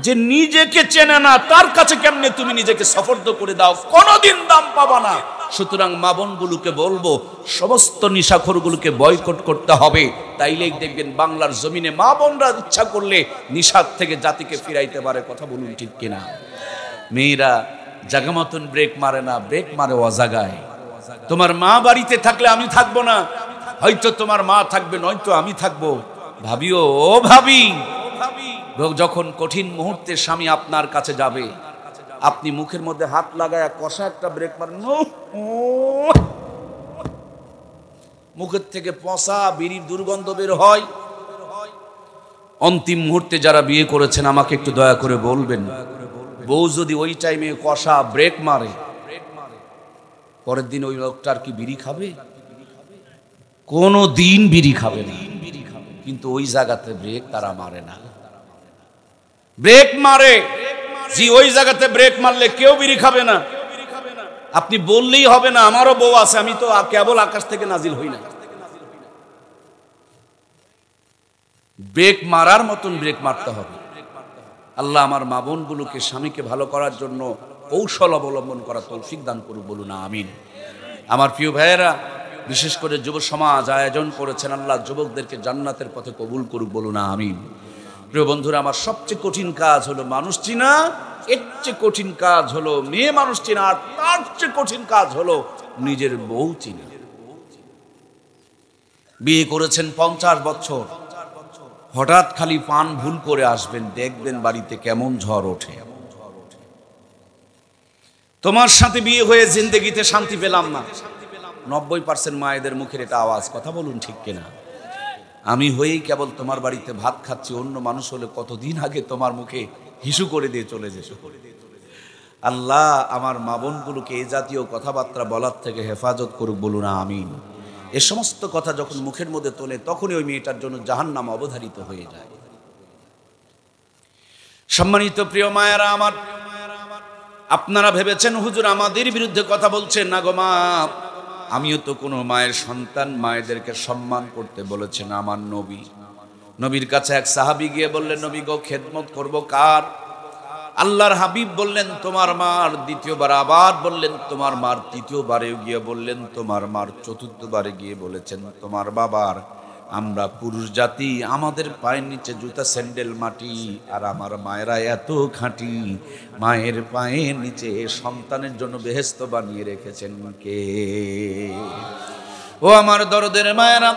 [SPEAKER 1] যে নিজেকে চেনে না তার কাছে কেমনে তুমি নিজেকে সফর্দ করে দাও? কোনোদিন দাম পাবা না। সুতরাং মা বোনগুলোকে বলবো, সমস্ত নিশাখোরগুলোকে বয়কট করতে হবে। তাইলেই দেখবেন বাংলার জমিনে মা বোনরা ইচ্ছা করলে নিশার থেকে জাতিকে ফিরাইতে পারে। কথা বলুন ঠিক কিনা? মেয়েরা জাগা মতন ব্রেক মারে না, ব্রেক মারে অজাগায়। তোমার মা বাড়িতে থাকলে আমি থাকবো না, হয়তো তোমার মা থাকবে, নয়তো আমি থাকবো। ভাবিও, ও ভাবি, যখন কঠিন মুহূর্তে স্বামী আপনার কাছে যাবে, আপনি মুখের মধ্যে হাত লাগায় কষা একটা ব্রেক মারেন, মুখের থেকে পচা বিড়ির দুর্গন্ধ বের হয়, অন্তিম মুহূর্তে যারা বিয়ে করেছেন আমাকে একটু দয়া করে বলবেন, বউ যদি ওই টাইমে কষা ব্রেক মারে, পরের দিন ওই লোকটার কি বিড়ি খাবে? কোনো দিন বিড়ি খাবে না। কিন্তু ওই জায়গাতে ব্রেক তারা মারে না। ব্রেক মারে জি, ওই জায়গাতে ব্রেক মারলে কেউ বিড়ি খাবে না। আপনি বললেই হবে না আমারও বউ আছে, আমি তো কেবল আকাশ থেকে নাজিল হই না। ব্রেক মারার মতন ব্রেক মারতে হবে। আল্লাহ আমার মা বোনগুলোকে স্বামীকে ভালো করার জন্য কৌশল অবলম্বন করা তৌফিক দান করুক, বলুন আমিন। আমার প্রিয় ভাইয়েরা, বিশেষ করে যুব সমাজ আয়োজন করেছেন, আল্লাহ যুবকদেরকে জান্নাতের পথে কবুল করুক, বলুন আমিন। প্রিয় বন্ধুরা, আমার সবচেয়ে কঠিন কাজ হলো মানুষ চিনা, এর চেয়ে কঠিন কাজ হলো মেয়ে মানুষ চিনা, আর তার চেয়ে কঠিন কাজ হলো নিজের বউ চিনা। বিয়ে করেছেন 50 বছর, হঠাৎ খালি পান ভুল করে আসবেন, দেখবেন বাড়িতে কেমন ঝড় ওঠে। তোমার সাথে বিয়ে হয়ে জিন্দেগিতে শান্তি পেলাম না, 90% মায়েদের মুখের এটা আওয়াজ, কথা বলুন ঠিক কিনা? আমি হয়েই কেবল তোমার বাড়িতে ভাত খাচ্ছি, অন্য মানুষ হলে কতদিন আগে তোমার মুখে হিসু করে দিয়ে চলে যেত। আল্লাহ আমার মা বোনগুলোকে এই জাতীয় কথাবার্তা বলার থেকে হেফাজত করুক, বলুন আমিন। এ সমস্ত কথা যখন মুখের মধ্যে তোলে তখনই ওই মেয়েটার জন্য জাহান্নাম অবধারিত হয়ে যায়। সম্মানিত প্রিয় মায়েরা আমার, আপনারা ভেবেছেন হুজুর আমাদের বিরুদ্ধে কথা বলছেন না গো মা। আমিও তো কোনো মায়ের সন্তান, মায়েদেরকে সম্মান করতে বলেছেন আমার নবী। নবীর কাছে এক সাহাবী গিয়ে বললেন, নবী গো খেদমত করব কার? আল্লাহর হাবিব বললেন তোমার মার। দ্বিতীয়বার আবার বললেন তোমার মার। তৃতীয়বারেও গিয়ে বললেন তোমার মার। চতুর্থবারে গিয়ে বলেছেন তোমার বাবার। আমরা পুরুষ জাতি, আমাদের পায়ের নিচে জুতা স্যান্ডেল মাটি, আর আমার মায়েরা এত খাঁটি, মায়ের পায়ের নিচে সন্তানের জন্য বেহেশত বানিয়ে রেখেছেন কে? ও আমার দরদের মায়েরা,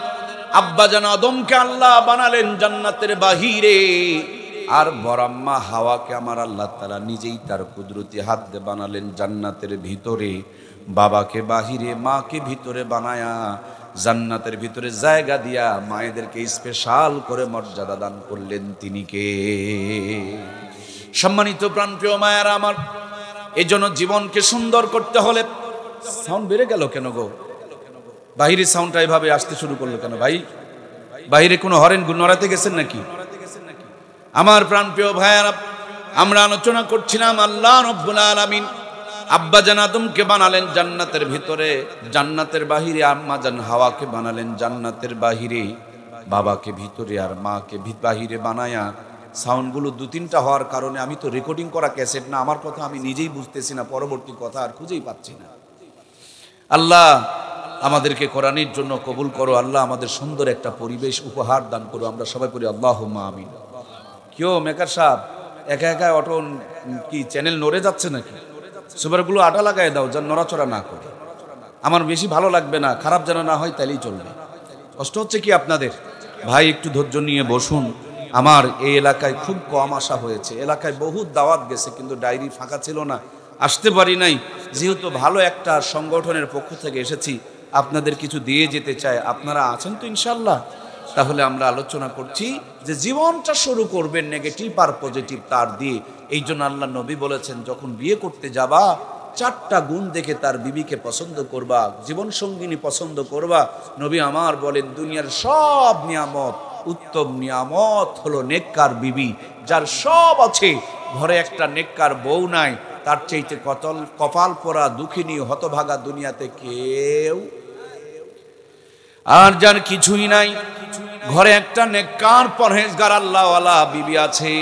[SPEAKER 1] আব্বাজান আদমকে আল্লাহ বানালেন জান্নাতের বাহিরে, আর বরাম্মা হাওয়াকে আমার আল্লাহ তাআলা নিজেই তার কুদরতি হাত দিয়ে বানালেন জান্নাতের ভিতরে। বাবাকে বাহিরে, মাকে ভিতরে বানায়া জান্নাতের ভিতরে জায়গা দিয়া মায়েদেরকে স্পেশাল করে মর্যাদা দান করলেন। তিনি কে? সম্মানিত প্রাণপ্রিয় মায়েরা আমার, এই জন্য জীবনকে সুন্দর করতে হলে, সাউন্ড বেড়ে গেল কেন গো? বাহিরে সাউন্ডটা এইভাবে আসতে শুরু করলো কেন ভাই? বাহিরে কোনো হরেন নড়াতে গেছেন নাকি? আমার প্রাণপ্রিয় ভাইয়েরা, আমরা আলোচনা করছিলাম আল্লাহ রাব্বুল আলামিন আব্বাজান আদমকে বানালেন জান্নাতের ভিতরে, জান্নাতের বাহিরে আম্মাজান হাওয়াকে বানালেন জান্নাতের বাহিরে, বাবাকে ভিতরে আর মাকে বাহিরে বানায়া সাউন্ডগুলো 2-3টা হওয়ার কারণে আমি তো রেকর্ডিং করা ক্যাসেট না, আমার কথা আমি নিজেই বুঝতেছি না, পরবর্তী কথা আর খুঁজেই পাচ্ছি না। আল্লাহ আমাদেরকে কোরআনের জন্য কবুল করো, আল্লাহ আমাদের সুন্দর একটা পরিবেশ উপহার দান করো। আমরা সবাই করি আল্লাহুম্মা আমিন। কেউ মেকার সাহেব একা একা অটো কি চ্যানেল নড়ে যাচ্ছে নাকি? সুপারগুলো আটা লাগাই দাও যেন নড়াচড়া না করে। আমার বেশি ভালো লাগবে না, খারাপ যেন না হয়, তাইলেই চলবে। কষ্ট হচ্ছে কি আপনাদের? ভাই একটু ধৈর্য নিয়ে বসুন। আমার এই এলাকায় খুব কম আসা হয়েছে, এলাকায় বহু দাওয়াত গেছে কিন্তু ডায়েরি ফাঁকা ছিল না, আসতে পারি নাই। যেহেতু ভালো একটা সংগঠনের পক্ষ থেকে এসেছি, আপনাদের কিছু দিয়ে যেতে চাই। আপনারা আছেন তো ইনশাল্লাহ? তাহলে আমরা আলোচনা করছি যে জীবনটা শুরু করবেন নেগেটিভ আর পজিটিভ তার দিয়ে। এই জন্য আল্লাহ নবী বলেছেন যখন বিয়ে করতে যাবা 4টা গুণ দেখে তার বিবিকে পছন্দ করবা, জীবন সঙ্গিনী পছন্দ করবা। নবী আমার বলেন দুনিয়ার সব নিয়ামত, উত্তম নিয়ামত হলো নেককার বিবি। যার সব আছে, ঘরে একটা নেককার বউ নাই, তার চাইতে কপাল পোড়া দুঃখিনী হতভাগা দুনিয়াতে কেউ। আর যার কিছুই নাই, ঘরে একটা নেককার পরহেজগার আল্লাহওয়ালা বিবি আছে,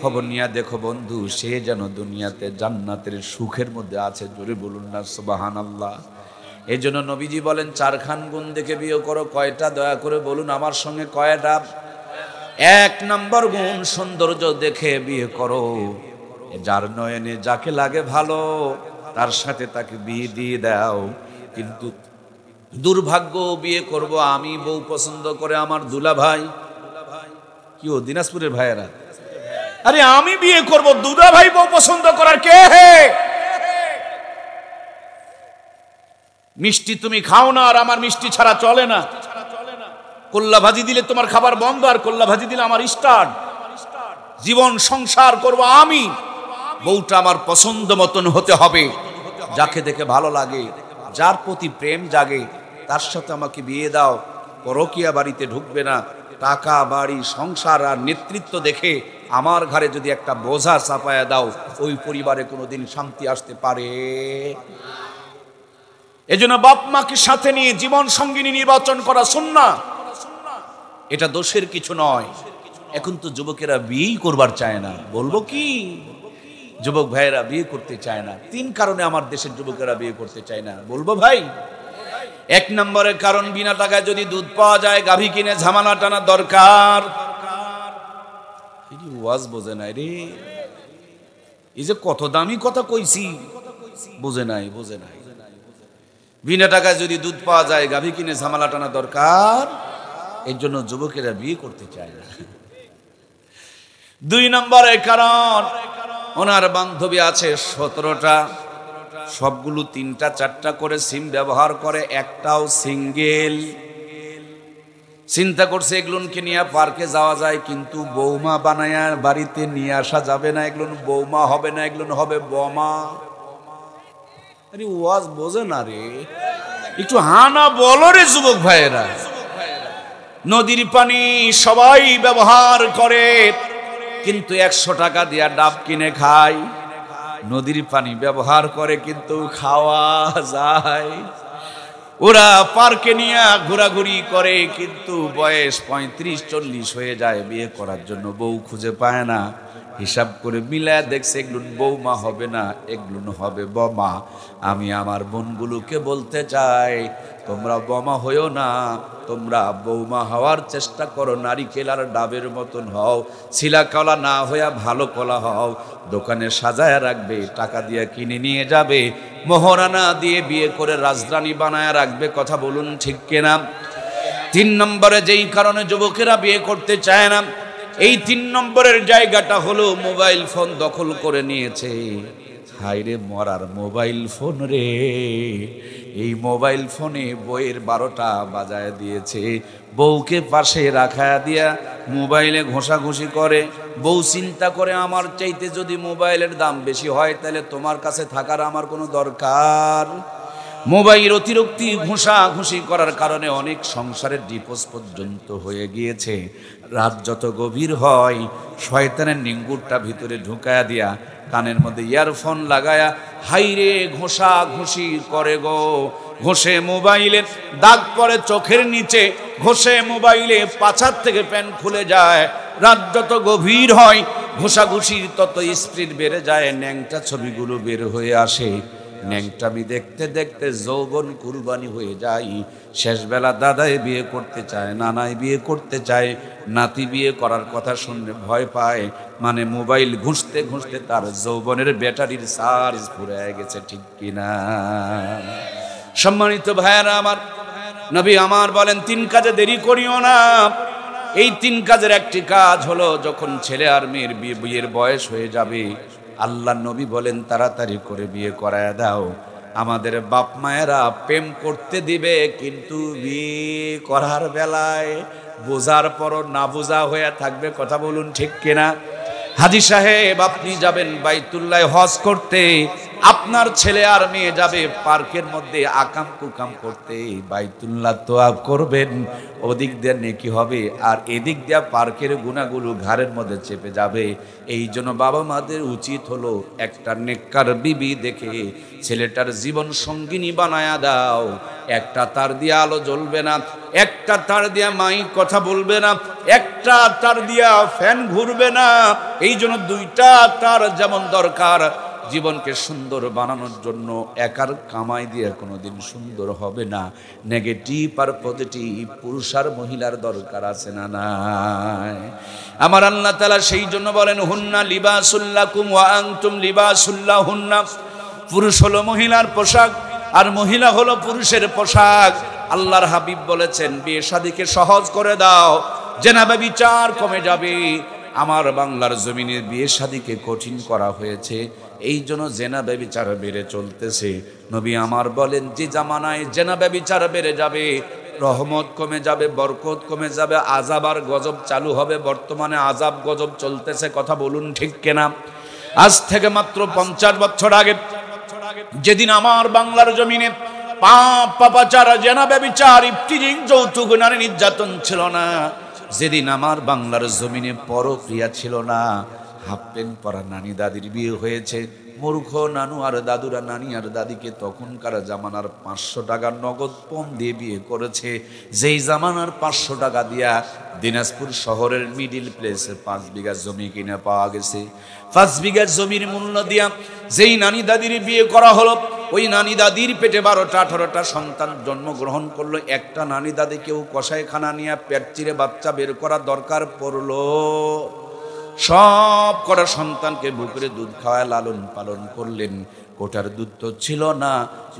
[SPEAKER 1] খবর নিয়ে দেখো বন্ধু, সে যেন দুনিয়াতে জান্নাতের সুখের মধ্যে আছে। জোরে বলুন না সুবহানাল্লাহ। এই জন্য নবীজি বলেন 4খান গুণ দেখে বিয়ে করো। কয়টা? দয়া করে বলুন আমার সঙ্গে কয়টা? 1 নম্বর গুণ সৌন্দর্য দেখে বিয়ে করো। যার নয়নে যাকে লাগে ভালো তার সাথে তাকে বিয়ে দিয়ে দাও। কিন্তু দুর্ভাগ্য, বিয়ে করব আমি, বউ পছন্দ করে আমার দুলা ভাই। কি ও দিনাজপুরের ভাইয়েরা? আরে আমি বিয়ে করব, দুলা ভাই বউ পছন্দ করার কে হে? মিষ্টি তুমি খাও না, আর আমার মিষ্টি ছাড়া চলে না। কল্লা ভাজি দিলে তোমার খাবার বন্ধ, আর কল্লা ভাজি দিলে আমার স্টার্ট। জীবন সংসার করব আমি, বউটা আমার পছন্দ মতন হতে হবে, যাকে দেখে ভালো লাগে, যার প্রতি প্রেম জাগে তার সাথে আমাকে বিয়ে দাও। পরকিয়া বাড়িতে ঢুকবে না। টাকা বাড়ি সংসার আর নেতৃত্ব দেখে আমার ঘরে যদি একটা বোঝা চাপায়া দাও, ওই পরিবারে কোনোদিন শান্তি আসতে পারে? এজন্য বাপ মাকে সাথে নিয়ে জীবন সঙ্গিনী নির্বাচন করা সুন্নাহ। এটা দোষের কিছু নয়। এখন তো যুবকেরা বিয়েই করবার চায় না। বলবো কি, যুবক ভাইয়েরা বিয়ে করতে চায় না। 3 কারণে আমার দেশের যুবকেরা বিয়ে করতে চায় না। বলবো ভাই, 1 নম্বরের কারণ, বিনা টাকায় যদি দুধ পাওয়া যায় গাভী কিনে ঝামেলা টানা দরকার। ওয়াজ বোঝে নাই রে, এই যে কত দামি কথা কইছি, বোঝে নাই। বিনা টাকায় যদি দুধ পাওয়া যায় গাভী কিনে ঝামেলা টানা দরকার, এর জন্য যুবকেরা বিয়ে করতে চায় না। 2 নম্বরের কারণ, ওনার বান্ধবী আছে 17টা, সবগুলো 3টা 4টা করে সিম ব্যবহার করে, একটাও সিঙ্গেল। চিন্তা করছে এগুলোকে নিয়ে পার্কে যাওয়া যায়, কিন্তু বৌমা বানায়া বাড়িতে নিয়ে আসা যাবে না। এগুলো বৌমা হবে না, এগুলো হবে বোমা। আরে ওয়াজ বোঝে না রে, একটু হানা বলো রে যুবক ভাইয়েরা। নদীর পানি সবাই ব্যবহার করে, কিন্তু 100 টাকা দিয়া ডাব কিনে খায়। নদীর পানি ব্যবহার করে কিন্তু খাওয়া যায়। ওরা পার্কে নিয়ে ঘোরাঘুরি করে, কিন্তু বয়স 35-40 হয়ে যায়, বিয়ে করার জন্য বউ খুঁজে পায় না। হিসাব করে মিলায় দেখছে এগুলো বৌমা হবে না, এগুলো হবে বোমা। আমি আমার বোনগুলোকে বলতে চাই, তোমরা বোমা হইও না, তোমরা বৌমা হওয়ার চেষ্টা করো। নারিকেল আর ডাবের মতন হও, ছিলা কলা না হইয়া ভালো কলা হও। দোকানে সাজায় রাখবে, টাকা দিয়ে কিনে নিয়ে যাবে, মোহরানা দিয়ে বিয়ে করে রাজরানী বানায় রাখবে। কথা বলুন ঠিক কিনা? 3 নম্বরে যেই কারণে যুবকেরা বিয়ে করতে চায় না, এই 3 নম্বরের জায়গাটা হলো মোবাইল ফোন দখল করে নিয়েছে। হায়রে মরার মোবাইল ফোন রে, এই মোবাইল ফোনে বইয়ের 12টা বাজায় দিয়েছে। বউকে পাশে রাখা দিয়া মোবাইলে ঘষাঘষি করে। বউ চিন্তা করে, আমার চাইতে যদি মোবাইলের দাম বেশি হয় তাহলে তোমার কাছে থাকার আমার কোনো দরকার। মোবাইল অতিরিক্ত ঘষাঘষি করার কারণে অনেক সংসারের ডিভোর্স পর্যন্ত হয়ে গিয়েছে। রাত যত গভীর হয়, শয়তানের নিঙ্গুরটা ভিতরে ঢুকায়া দিয়া কানের মধ্যে ইয়ারফোন লাগায়া হাইরে ঘষাঘষি করে গো। ঘষে মোবাইলের দাগ পড়ে চোখের নিচে, ঘষে মোবাইলে পাছার থেকে প্যান খুলে যায়। রাত যত গভীর হয়, ঘষাঘষির তত স্পিড বেড়ে যায়, ন্যাংটা ছবিগুলো বের হয়ে আসে। ন্যাংটামি দেখতে দেখতে যৌবন কুরবানি হয়ে যায়। শেষবেলা দাদাই বিয়ে করতে চায়, নানাই বিয়ে করতে চায়, নাতি বিয়ে করার কথা শুনলে ভয় পায়। মানে মোবাইল ঘুষতে ঘুষতে তার যৌবনের ব্যাটারির চার্জ ফুরিয়ে গেছে। ঠিক কিনা? সম্মানিত ভাইয়ারা আমার, নবী আমার বলেন 3 কাজে দেরি করিও না। এই 3 কাজের একটি কাজ হলো, যখন ছেলে আর মেয়ের বিয়ের বয়স হয়ে যাবে, আল্লাহ নবী বলেন তাড়াতাড়ি করে বিয়ে করায় দাও। আমাদের বাপ মায়েরা প্রেম করতে দিবে, কিন্তু বিয়ে করার বেলায় বোঝার পরও না বোঝা হয়ে থাকবে। কথা বলুন ঠিক কিনা? হাজী সাহেব, আপনি যাবেন বাইতুল্লাহ হজ করতে, আপনার ছেলে আর মেয়ে যাবে পার্কের মধ্যে আকাম কুকাম করতে। বাইতুল্লাহ তোয়াফ করবেন, ওদিক দিয়ে নেকি হবে, আর এদিক দিয়ে পার্কের গুনাহগুলো ঘাড়ের মধ্যে চেপে যাবে। এই জন্য বাবা মাদের উচিত হলো একটা নেককার বিবি দেখে ছেলেটার জীবন সঙ্গিনী বানায়া দাও। একটা তার দিয়ে আলো জ্বলবে না, একটা তার দিয়া মাইক কথা বলবে না, একটা তার দিয়া ফ্যান ঘুরবে না। এই জন্য 2টা তার যেমন দরকার। জীবনকে সুন্দর বানানোর জন্য একার কামাই দিয়ে কোনোদিন সুন্দর হবে না। নেগেটিভ আর পজিটিভ, পুরুষ আর মহিলার দরকার আছে না নাই? আমার আল্লাহ তাআলা সেই জন্য বলেন, হুন্না লিবাসুল লাকুম ওয়া আনতুম লিবাসুল লাহুন্না। পুরুষ হলো মহিলার পোশাক, আর মহিলা হলো পুরুষের পোশাক। আল্লাহর হাবিব বলেছেন, বিয়ে শাদীকে সহজ করে দাও, জেনা ব্যভিচার কমে যাবে। আমার বাংলার জমিনে বিয়ে শাদীকে কঠিন করা হয়েছে, এই জন্য জেনা ব্যভিচার বেড়ে চলতেছে। নবী আমার বলেন, যে জামানায় জেনা ব্যভিচার বেড়ে যাবে, রহমত কমে যাবে, বরকত কমে যাবে, আযাব আর গজব চালু হবে। বর্তমানে আযাব গজব চলতেছে, কথা বলুন ঠিক কিনা? আজ থেকে মাত্র 50 বছর আগে যেদিন আমার বাংলার জমিনে পাপ পাপাচার জেনা ব্যভিচার ইফতিজিং যৌতুক নারী নির্যাতন ছিল না, যেদিন আমার বাংলার জমিনে পরক্রিয়া ছিল না, হাফ প্যান্ট পরা নানি দাদির বিয়ে হয়েছে, মূর্খ নানু আর দাদুরা নানি আর দাদিকে তখনকার জামানার 500 টাকা নগদ পণ দিয়ে বিয়ে করেছে। যেই জামানার 500 টাকা দিয়া দিনাজপুর শহরের মিডিল প্লেসে 5 বিঘা জমি কিনে পাওয়া গেছে। 5 বিঘা জমির মূল্য দিয়া যেই নানি দাদির বিয়ে করা হলো, ওই নানি দাদির পেটে 12টা 18টা সন্তান জন্মগ্রহণ করলো। একটা নানি দাদিকেও কসাইখানা নিয়ে পেট চিরে বাচ্চা বের করা দরকার পড়লো। সব কটা সন্তানকে বুকের দুধ খাওয়ায় লালন পালন করলেন। কোটার দুধ তো ছিল না,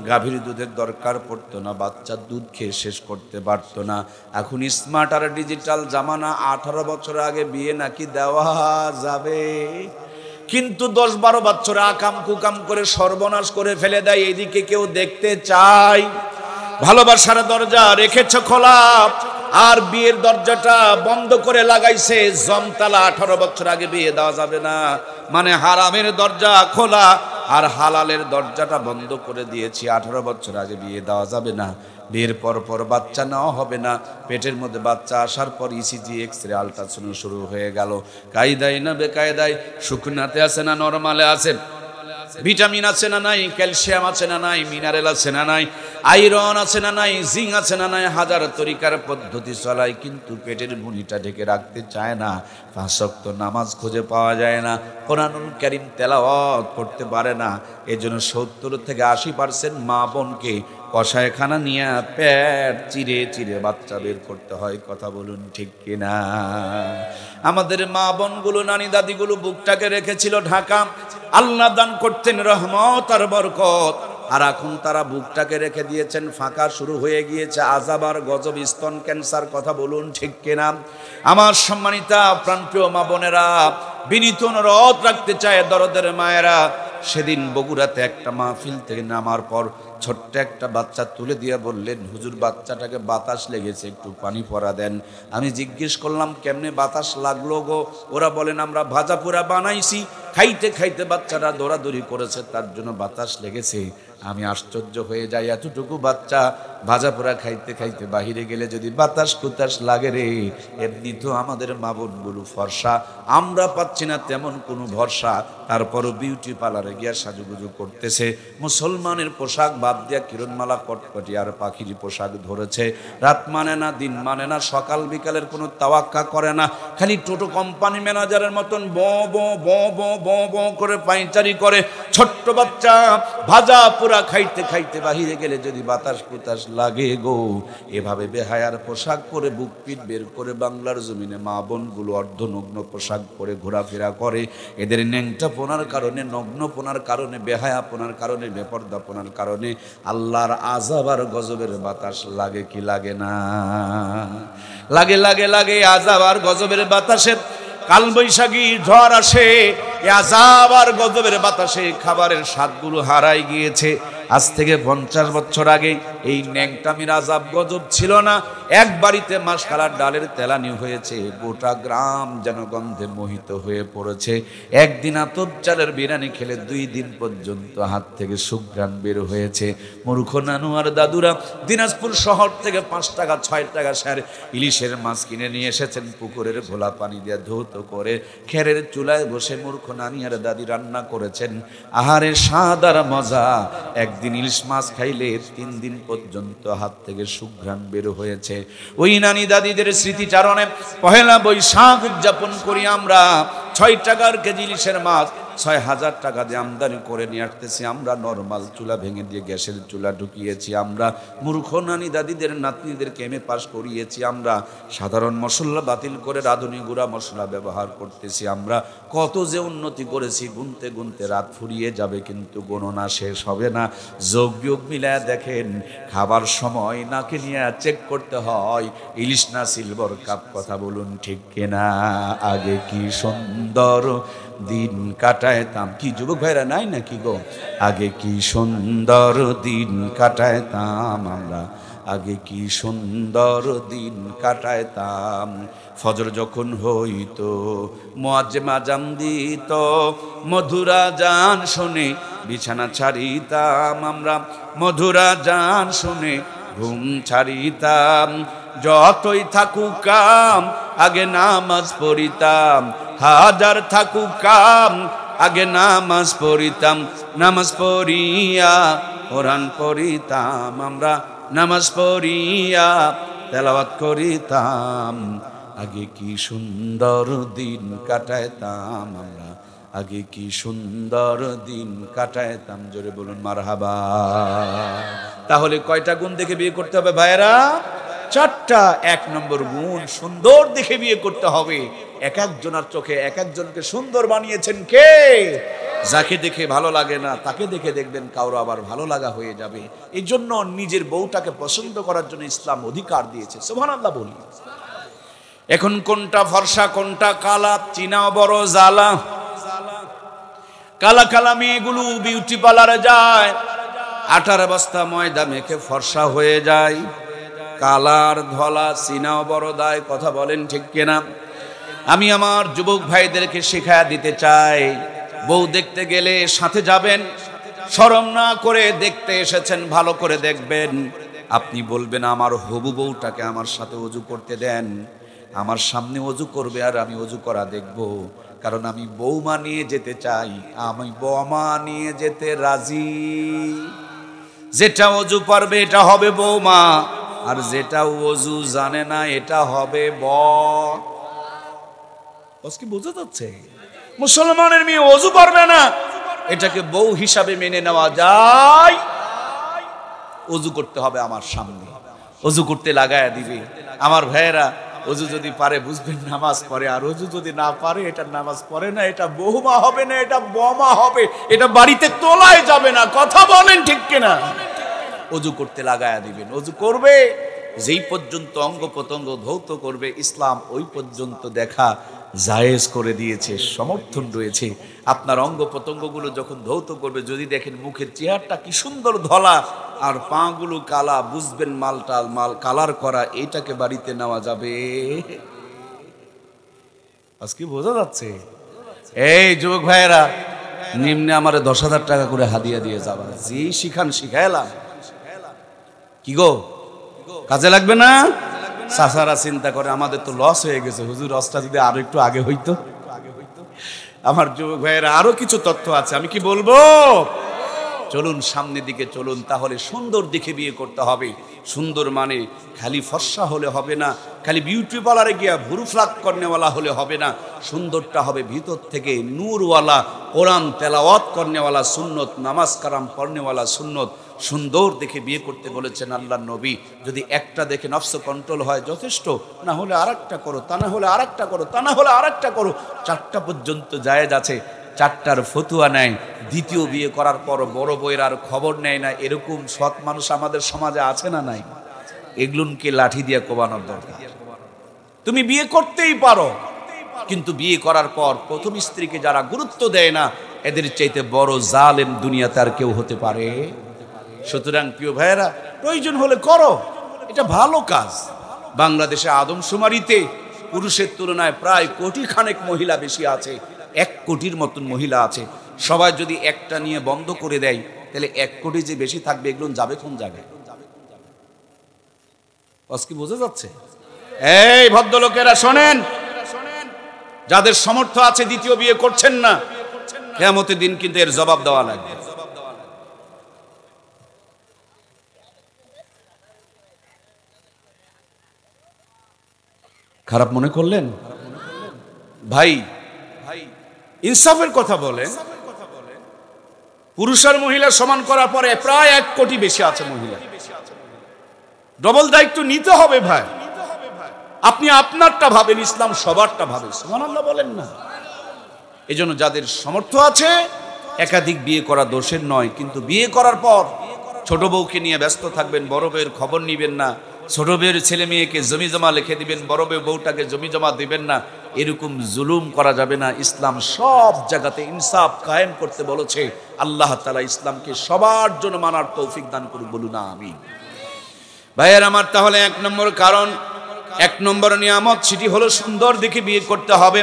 [SPEAKER 1] গাভীর দুধের দরকার পড়তো না, বাচ্চার দুধ খেয়ে শেষ করতে পারতো না। এখন স্মার্ট আর ডিজিটাল জামানা, 18 বছর আগে বিয়ে নাকি দেওয়া যাবে, কিন্তু 10-12 বছর আকাম কুকাম করে সর্বনাশ করে ফেলে দেয়। এদিকে কেউ দেখতে চায়? ভালোবাসার দরজা রেখেছ খোলা আর বিয়ের দরজাটা বন্ধ করে লাগাইছে জমতালা। 18 বছর আগে বিয়ে দেওয়া যাবে না, মানে হারামের দরজা খোলা আর হালালের দরজাটা বন্ধ করে দিয়েছি। 18 বছর আগে বিয়ে দেওয়া যাবে না, বিয়ের পর পর বাচ্চা নেওয়া হবে না, পেটের মধ্যে বাচ্চা আসার পর ইসিজি এক্সরে আলট্রাসাউন্ড শুরু হয়ে গেল। কায়দায় না বেকায়দায়, শুকনাতে আছে না নরমালে আছে, ভিটামিন আছে না নাই, ক্যালসিয়াম আছে না নাই, মিনারেল আছে না নাই, আয়রন আছে না নাই, জিঙ্ক আছে না নাই, হাজার তরিকার পদ্ধতি চলায়, কিন্তু পেটের ভুঁড়িটা ঢেকে রাখতে চায় না। 5 ওয়াক্ত নামাজ খুঁজে পাওয়া যায় না, কোরআনুল কারীম তেলাওয়াত করতে পারে না। এজন্য 70 থেকে 80% মা বোনকে কসাইখানা নিয়ে পেট চিরে চিরে বাচ্চা বের করতে হয়, কথা বলুন ঠিক কিনা? আমাদের মা বোনগুলো নানি দাদিগুলো বুকটাকে রেখেছিল ঢাকা, আল্লাহ দান করতেন রহমত আর বরকত, আর এখন তারা বুকটাকে রেখে দিয়েছেন ফাঁকা। শুরু হয়ে গিয়েছে আযাব আর গজব, স্তন ক্যান্সার, কথা বলুন ঠিক কিনা? আমার সম্মানিতা প্রাণপ্রিয় মা বোনেরা, বিনীত অনুরোধ রাখতে চায় দরদের মায়েরা, সেদিন বগুড়াতে একটা মাহফিল থেকে নামার পর ছোট্ট একটা বাচ্চা তুলে দিয়ে বললেন, হুজুর বাচ্চাটাকে বাতাস লেগেছে, একটু পানি পরা দেন। আমি জিজ্ঞেস করলাম কেমনে বাতাস লাগলো গো? ওরা বলেন আমরা ভাজা পোড়া বানাইছি, খাইতে খাইতে বাচ্চারা দৌড়াদৌড়ি করেছে, তার জন্য বাতাস লেগেছে। আমি আশ্চর্য হয়ে যাই, এতটুকু বাচ্চা ভাজা পোড়া খাইতে খাইতে বাহিরে গেলে যদি বাতাস কুতাস লাগে রে। এমনি তো আমাদের মা বোনগুলো ফর্সা, আমরা পাচ্ছি না তেমন কোনো ভরসা, তারপরও বিউটি পার্লারে গিয়া সাজুগুজু করতেছে। মুসলমানের পোশাক বাদ দিয়া কিরণমালা কটকটি আর পাখির পোশাক ধরেছে। রাত মানে না, দিন মানে না, সকাল বিকালের কোনো তাওয়াক্কা করে না, খালি টোটো কোম্পানি ম্যানেজারের মতন ব ব ব ব ব ব করে পাইচারি করে। ছোট্ট বাচ্চা ভাজা পোড়া খাইতে খাইতে বাহিরে গেলে যদি বাতাস কুতাস লাগে গো। এভাবে বেহায়ার পোশাক পরে বুক পিট বের করে বাংলার জমিনে মা বোনগুলো অর্ধনগ্ন পোশাক পরে ঘোরাফেরা করে। এদের ন্যাংটাপনার কারণে, নগ্নপনার কারণে, বেহায়াপনার কারণে, বেপরদাপনার কারণে আল্লাহর আযাব আর গজবের বাতাস লাগে কি লাগে না? লাগে লাগে লাগে। আযাব আর গজবের বাতাসে কাল বৈশাখী ঝড় আসে, আযাব আর গজবের বাতাসে খাবারের স্বাদগুলো হারাই গিয়েছে। আজ থেকে 50 বছর আগে এই ন্যাংটামির আযাব গজব ছিল না। এক বাড়িতে মাসকালার ডালের তেলানি হয়েছে, গোটা গ্রাম যেন গন্ধে মোহিত হয়ে পড়েছে। একদিন আতপ চালের বিরিয়ানি খেলে 2 দিন পর্যন্ত হাত থেকে সুঘ্রাণ বের হয়েছে। মূর্খ নানু আর দাদুরা দিনাজপুর শহর থেকে 5 টাকা 6 টাকা স্যার ইলিশের মাছ কিনে নিয়ে এসেছেন, পুকুরের ঘোলা পানি দিয়ে ধৌত করে খেরের চুলায় বসে মূর্খ নানি আর দাদি রান্না করেছেন। আহারে স্বাদ আর মজা! একদিন ইলিশ মাছ খাইলে 3 দিন পর্যন্ত হাত থেকে সুঘ্রাণ বের হয়েছে। ওই নানি দাদিদের স্মৃতিচারণে পহেলা বৈশাখ উদযাপন করি আমরা। 6 টাকার কেজি ইলিশের মাছ 6000 টাকা দিয়ে আমদানি করে নিয়ে আসতেছি আমরা। নরমাল চুলা ভেঙে দিয়ে গ্যাসের চুলা ঢুকিয়েছি আমরা। মূর্খ নানি দাদিদের নাতনিদেরকে এমএ পাস করিয়েছি আমরা। সাধারণ মশলা বাতিল করে রাঁধুনি গুঁড়া মশলা ব্যবহার করতেছি আমরা। কত যে উন্নতি করেছি, গুনতে গুনতে রাত ফুরিয়ে যাবে, কিন্তু গণনা শেষ হবে না। যোগ বিয়োগ মিলায় দেখেন, খাবার সময় নাকে নিয়ে চেক করতে হয় ইলিশ না সিলভার কাপ, কথা বলুন ঠিক কিনা? আগে কি সুন্দর দিন কাটাইতাম, কি যুবক ভাইরা নাই নাকি গো? আগে কি সুন্দর দিন কাটাইতাম আমরা, আগে কি সুন্দর দিন কাটাইতাম। ফজর যখন হইতো মুয়াজ্জিন আযান দিত, মধুরা জান শুনে বিছানা ছাড়িতাম আমরা, মধুরা জান শুনে ঘুম ছাড়িতাম। যতই থাকুক কাম আগে নামাজ পড়িতাম, হাজার থাকুক কাম আগে নামাজ পড়িতাম। নামাজ পড়িয়া কোরআন পড়িতাম আমরা, নামাজ পড়িয়া তেলাওয়াত করিতাম। আগে কি সুন্দর দিন কাটাইতাম আমরা, আগে কি সুন্দর দিন কাটাইতাম। জোরে বলুন মারহাবা। তাহলে কয়টা গুণ দেখে বিয়ে করতে হবে ভাইয়েরা? 4টা। 1 নম্বর গুণ, সুন্দর দেখে বিয়ে করতে হবে। এক একজনের চোখে এক একজনকে সুন্দর বানিয়েছেন কে? যাকে দেখে ভালো লাগে না তাকে দেখে দেখবেন কারো আবার ভালো লাগা হয়ে যাবে। এই জন্য নিজের বউটাকে পছন্দ করার জন্য ইসলাম অধিকার দিয়েছে। সুবহানাল্লাহ বলি। এখন কোনটা ফর্সা কোনটা কালা চিনাও বড় জ্বালা। কালা কালা মেয়েগুলো বিউটি পার্লারে যায়, 18 বস্তা ময়দা মেখে ফর্সা হয়ে যায়। কালার ধলা চিনাও বড় দায়। কথা বলেন ঠিক কিনা? আমি আমার যুবক ভাইদেরকে শিখায়া দিতে চাই, বউ দেখতে গেলে সাথে যাবেন, শরম না করে দেখতে এসেছেন ভালো করে দেখবেন। আপনি বলবেন আমার হবু বউটাকে আমার সাথে ওযু করতে দেন, আমার সামনে ওযু করবে আর আমি ওযু করা দেখব। কারণ আমি বৌমা নিয়ে যেতে চাই, আমি বৌমা নিয়ে যেতে রাজি। যেটা ওযু পারবে এটা হবে বৌমা, আর যেটা ওযু জানে না এটা হবে কি বোঝা যাচ্ছে? মুসলমানের মেয়ে ওযু পারবে না, এটাকে বউ হিসাবে মেনে নেওয়া যায়। ওযু করতে হবে আমার সামনে, ওযু করতে লাগায়া দিবে। আমার ভাইয়েরা ওযু যদি পারে বুঝবেন নামাজ পড়ে, আর ওযু যদি না পারে এটা নামাজ পড়ে না, এটা বৌমা হবে না, এটা বমা হবে, এটা বাড়িতে তোলায় যাবে না। কথা বলেন ঠিক কিনা? ওযু করতে লাগায়া দিবেন। ওযু করবে, যেই পর্যন্ত অঙ্গ প্রত্যঙ্গ ধৌত করবে ইসলাম ওই পর্যন্ত দেখা জায়েজ করে দিয়েছে, সমর্থন রয়েছে। আপনার অঙ্গ প্রত্যঙ্গগুলো যখন ধৌত করবে, যদি দেখেন মুখের চেহারাটা কি সুন্দর ধলা আর পাগুলো কালা, বুঝবেন মালটাল মাল কালার করা, এইটাকে বাড়িতে নেওয়া যাবে। আজকে বোঝা যাচ্ছে? এই যুবক ভাইয়েরা, নিম্নে আমারে 10,000 টাকা করে হাদিয়া দিয়ে যাবা, যে শিখান শিখাইলাম। কি গো, কাজে লাগবে না? চাচারা চিন্তা করে আমাদের তো লস হয়ে গেছে, হুজুর রসটা যদি আরো একটু আগে হইতো। আমার যুবক ভাইয়েরা, আরো কিছু তথ্য আছে, আমি কি বলবো? চলুন সামনের দিকে চলুন। তাহলে সুন্দর দেখে বিয়ে করতে হবে। সুন্দর মানে খালি ফর্সা হলে হবে না, খালি বিউটি পার্লারে গিয়া ভুরু ফ্লাক করনেওয়ালা হলে হবে না। সুন্দরটা হবে ভিতর থেকে নূরওয়ালা, কোরআন তেলাওয়াত করনেওয়ালা সুন্নত, নামাজ কালাম পড়নেওয়ালা সুন্নত। সুন্দর দেখে বিয়ে করতে বলেছেন আল্লাহর নবী। যদি একটা দেখে নফস কন্ট্রোল হয় যথেষ্ট, না হলে আরেকটা করো, তা না হলে আরেকটা করো, তা না হলে আরেকটা করো। 4টা পর্যন্ত জায়েজ আছে। 4টার ফতুয়া নেয়। দ্বিতীয় বিয়ে করার পর বড় বউয়ের আর খবর নেয় না, এরকম সৎ মানুষ আমাদের সমাজে আছে না নাই? এগুলোকে লাঠি দিয়ে কোবানোর দরকার। তুমি বিয়ে করতেই পারো, কিন্তু বিয়ে করার পর প্রথম স্ত্রীকে যারা গুরুত্ব দেয় না, এদের চাইতে বড় জালেম দুনিয়াতে আর কেউ হতে পারে? সুতরাং প্রিয় ভাইয়েরা, প্রয়োজন হলে করো, এটা ভালো কাজ। বাংলাদেশে আদমশুমারিতে পুরুষের তুলনায় প্রায় 1 কোটি খানেক মহিলা বেশি আছে। 1 কোটির মতন মহিলা আছে। সবাই যদি একটা নিয়ে বন্ধ করে দেয়, তাহলে 1 কোটি যে বেশি থাকবে, এগুলো যাবে কোন জায়গায়? কি বোঝা যাচ্ছে? এই ভদ্রলোকেরা শোনেন, যাদের সামর্থ্য আছে দ্বিতীয় বিয়ে করছেন না, কিয়ামতের দিন কিন্তু এর জবাব দেওয়া লাগবে। খারাপ মনে করলেন ভাই? ইনসাফের কথা বলেন। পুরুষ আর মহিলা সমান করার পরে প্রায় 1 কোটি বেশি আছে মহিলা। ডবল দায়িত্ব নিতে হবে ভাই। আপনি আপনারটা ভাবেন, ইসলাম সবারটা ভাবে। সুবহানাল্লাহ বলেন না? এজন্য যাদের সামর্থ্য আছে একাধিক বিয়ে করা দোষের নয়, কিন্তু বিয়ে করার পর ছোট বউকে নিয়ে ব্যস্ত থাকবেন, বড় বউয়ের খবর নিবেন না। ছোট বউয়ের ছেলে মেয়েকে জমি জমা লিখে দিবেন, বড় বউটাকে জমি জমা দিবেন না। এরকম জুলুম করা যাবে না। ইসলাম সব জায়গাতে ইনসাফ কায়েম করতে বলেছে। আল্লাহ তাআলা ইসলামকে সবার জন্য মানার তৌফিক দান করুন, বলুন আমিন। ভাইয়ের আমার, তাহলে 1 নম্বর কারণ, 1 নম্বর নিয়ামত সেটি হলো সুন্দর দেখে বিয়ে করতে হবে।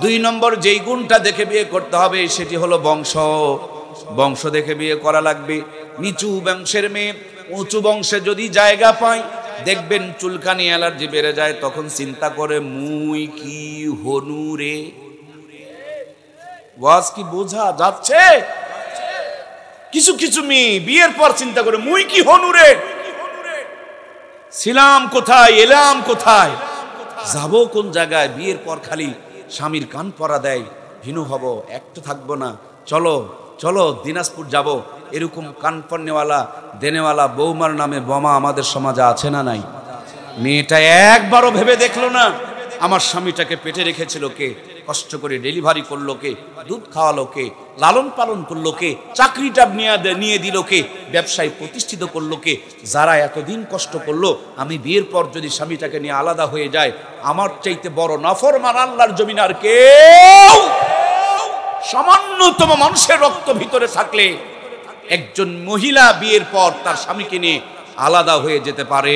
[SPEAKER 1] 2 নম্বর যেই গুণটা দেখে বিয়ে করতে হবে সেটি হলো বংশ। বংশ দেখে বিয়ে করা লাগবে। নিচু বংশের মেয়ে উঁচু বংশে যদি জায়গা পায়, দেখবেন চুলকানি অ্যালার্জি বেড়ে যায়, তখন চিন্তা করে মুই কি হনু রে। ওয়াজ কি বোঝা যাচ্ছে? কিছু কিছু মেয়ে বিয়ের পর চিন্তা করে মুই কি হনু রে, ছিলাম কোথায়, এলাম কোথায়, যাবো কোন জায়গায়। বিয়ের পর খালি স্বামীর কান পরা দেয়, হিনু হব, একটু থাকবো না, চলো চলো দিনাজপুর যাব। এরকম কান পরনেওয়ালা দেনেওয়ালা বৌমার নামে বোমা আমাদের সমাজে আছে না নাই? মেয়েটা একবারও ভেবে দেখলো না আমার স্বামীটাকে পেটে রেখেছিল কে, কষ্ট করে ডেলিভারি করলো কে, দুধ খাওয়ালো কে, লালন পালন করলো কে, চাকরিটা নিয়ে দিল কে, ব্যবসায় প্রতিষ্ঠিত করলো কে। যারা এতদিন কষ্ট করলো, আমি বিয়ের পর যদি স্বামীটাকে নিয়ে আলাদা হয়ে যায়, আমার চাইতে বড় নাফরমান আল্লাহর জমিন আর কেউ সামান্যতম মানুষের রক্ত ভিতরে থাকলে একজন মহিলা বিয়ের পর তার স্বামীকে নিয়ে আলাদা হয়ে যেতে পারে।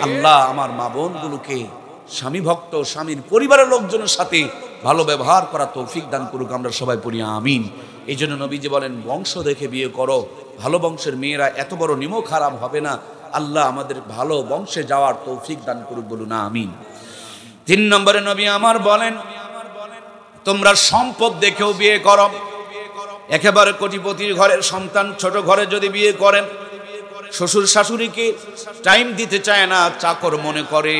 [SPEAKER 1] আল্লাহ আমার মা বোনগুলোকে স্বামী ভক্ত, স্বামীর পরিবারের লোকজনের সাথে ভালো ব্যবহার করা তৌফিক দান করুক। আমরা সবাই পড়ি আমিন। এই জন্য নবীজি বলেন বংশ দেখে বিয়ে করো। ভালো বংশের মেয়েরা এত বড় নিমক খারাপ হবে না। আল্লাহ আমাদের ভালো বংশে যাওয়ার তৌফিক দান করুক, বলুন আমিন। 3 নম্বরে নবী আমার বলেন তোমরা সম্পদ দেখেও বিয়ে করো। একেবারে কোটিপতির ঘরের সন্তান ছোট ঘরে যদি বিয়ে করেন, শ্বশুর শাশুড়িকে টাইম দিতে চায় না, চাকর মনে করে,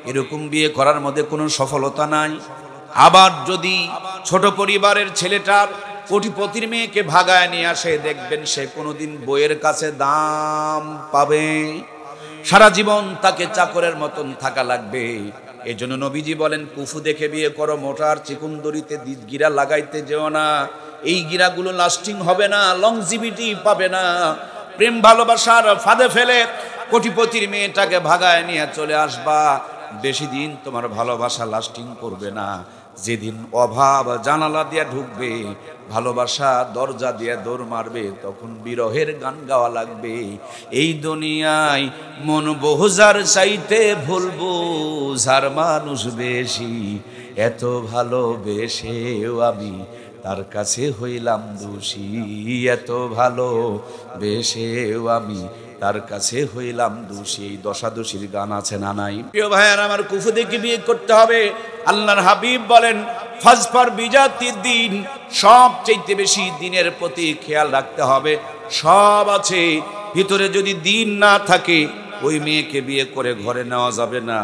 [SPEAKER 1] এরকম বিয়ে করার মধ্যে কোনো সফলতা নাই। আবার যদি ছোট পরিবারের ছেলেটার কোটিপতির মেয়েকে ভাগায় নিয়ে আসে, দেখবেন সে কোনোদিন বইয়ের কাছে দাম পাবে, সারা জীবন তাকে চাকরের মতন থাকা লাগবে। এই জন্য নবীজি বলেন কুফু দেখে বিয়ে করো, মোটার চিকুন্দরিতে গিরা লাগাইতে যেও না। এই গিরাগুলো লাস্টিং হবে না, লংজিভিটি পাবে না। প্রেম ভালোবাসার ফাঁদে ফেলে কোটিপতির মেয়েটাকে ভাগায় নিয়ে চলে আসবা, বেশি দিন তোমার ভালোবাসা লাস্টিং করবে না। যেদিন অভাব জানালা দিয়ে ঢুকবে, ভালোবাসা দরজা দিয়ে দৌড় মারবে, তখন বিরহের গান গাওয়া লাগবে। এই দুনিয়ায় মন বহুজার চাইতে ভুলবো যার মানুষ বেশি, এত ভালোবেসেও আমি তার কাছে হইলাম দোষী, এত ভালোবেসেও আমি তার কাছে হইলাম দোষী। এই দশাদোষীর গান আছে না নাই? প্রিয় ভাইয়ার আমার, কুফু দেখে বিয়ে করতে হবে। আল্লাহর হাবিব বলেন ফাজফার বিজাতির দিন, সবচেয়ে বেশি দিনের প্রতি খেয়াল রাখতে হবে। সব আছে, ভিতরে যদি দিন না থাকে ওই মেয়েকে বিয়ে করে ঘরে নেওয়া যাবে না।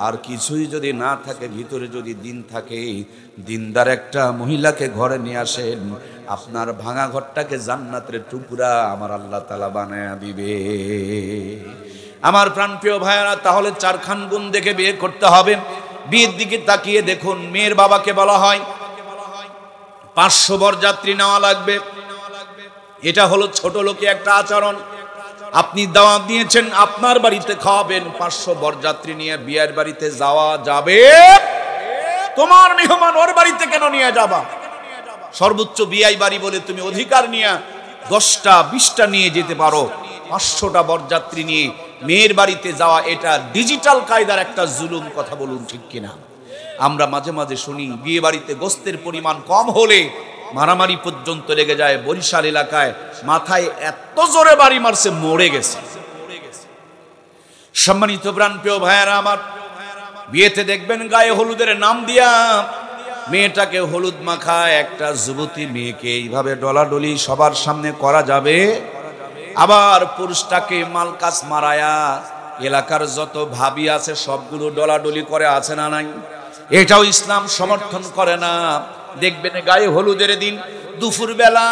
[SPEAKER 1] আর কিছুই যদি না থাকে, ভিতরে যদি দিন থাকে, দিনদার একটা মহিলাকে ঘরে নিয়ে আসেন, আপনার ভাঙা ঘরটাকে জান্নাতের টুকরা আমার আল্লাহ তাআলা বানায়া দিবে। আমার প্রাণপ্রিয় ভাইয়েরা, তাহলে 4খান গুণ দেখে বিয়ে করতে হবে। বিয়ের দিকে তাকিয়ে দেখুন, মেয়ের বাবাকে বলা হয় 500 বরযাত্রী নেওয়া লাগবে। এটা হলো ছোট লোকে একটা আচরণ। আপনি দাওয়াত দিয়েছেন, আপনার বাড়িতে খাওয়াবেন, 500 বরযাত্রী নিয়ে বিয়ের বাড়িতে যাওয়া যাবে? তোমার মেহমান ওর বাড়িতে কেন নিয়ে যাবা? সর্বোচ্চ বিয়াই বাড়ি বলে তুমি অধিকার নিয়ে 10টা 20টা নিয়ে যেতে পারো। 500টা বরযাত্রী নিয়ে মেয়ের বাড়িতে যাওয়া, এটা ডিজিটাল কায়দার একটা জুলুম। কথা বলুন ঠিক কিনা? আমরা মাঝে মাঝে শুনি বিয়ে বাড়িতে গোস্তের পরিমাণ কম হলে মারামারি পর্যন্ত লেগে যায়। বরিশাল এলাকায় মাথায় এত জোরে বাড়ি মারছে, মরে গেছে। সম্মানিত প্রাণপ্রিয় ভাইয়েরা আমার, বিয়েতে দেখবেন গায়ে হলুদের নাম দিয়া মেয়েটাকে হলুদ মাখায় একটা যুবতী মেয়েকে এইভাবে ডলাডলি সবার সামনে করা যাবে? আবার পুরুষটাকে মালকাস মারায়া এলাকার যত ভাবি আছে সবগুলো ডলাডলি করে, আছে না নাই? এটাও ইসলাম সমর্থন করে না। দেখবেন গায়ে হলুদের দিন দুপুর বেলা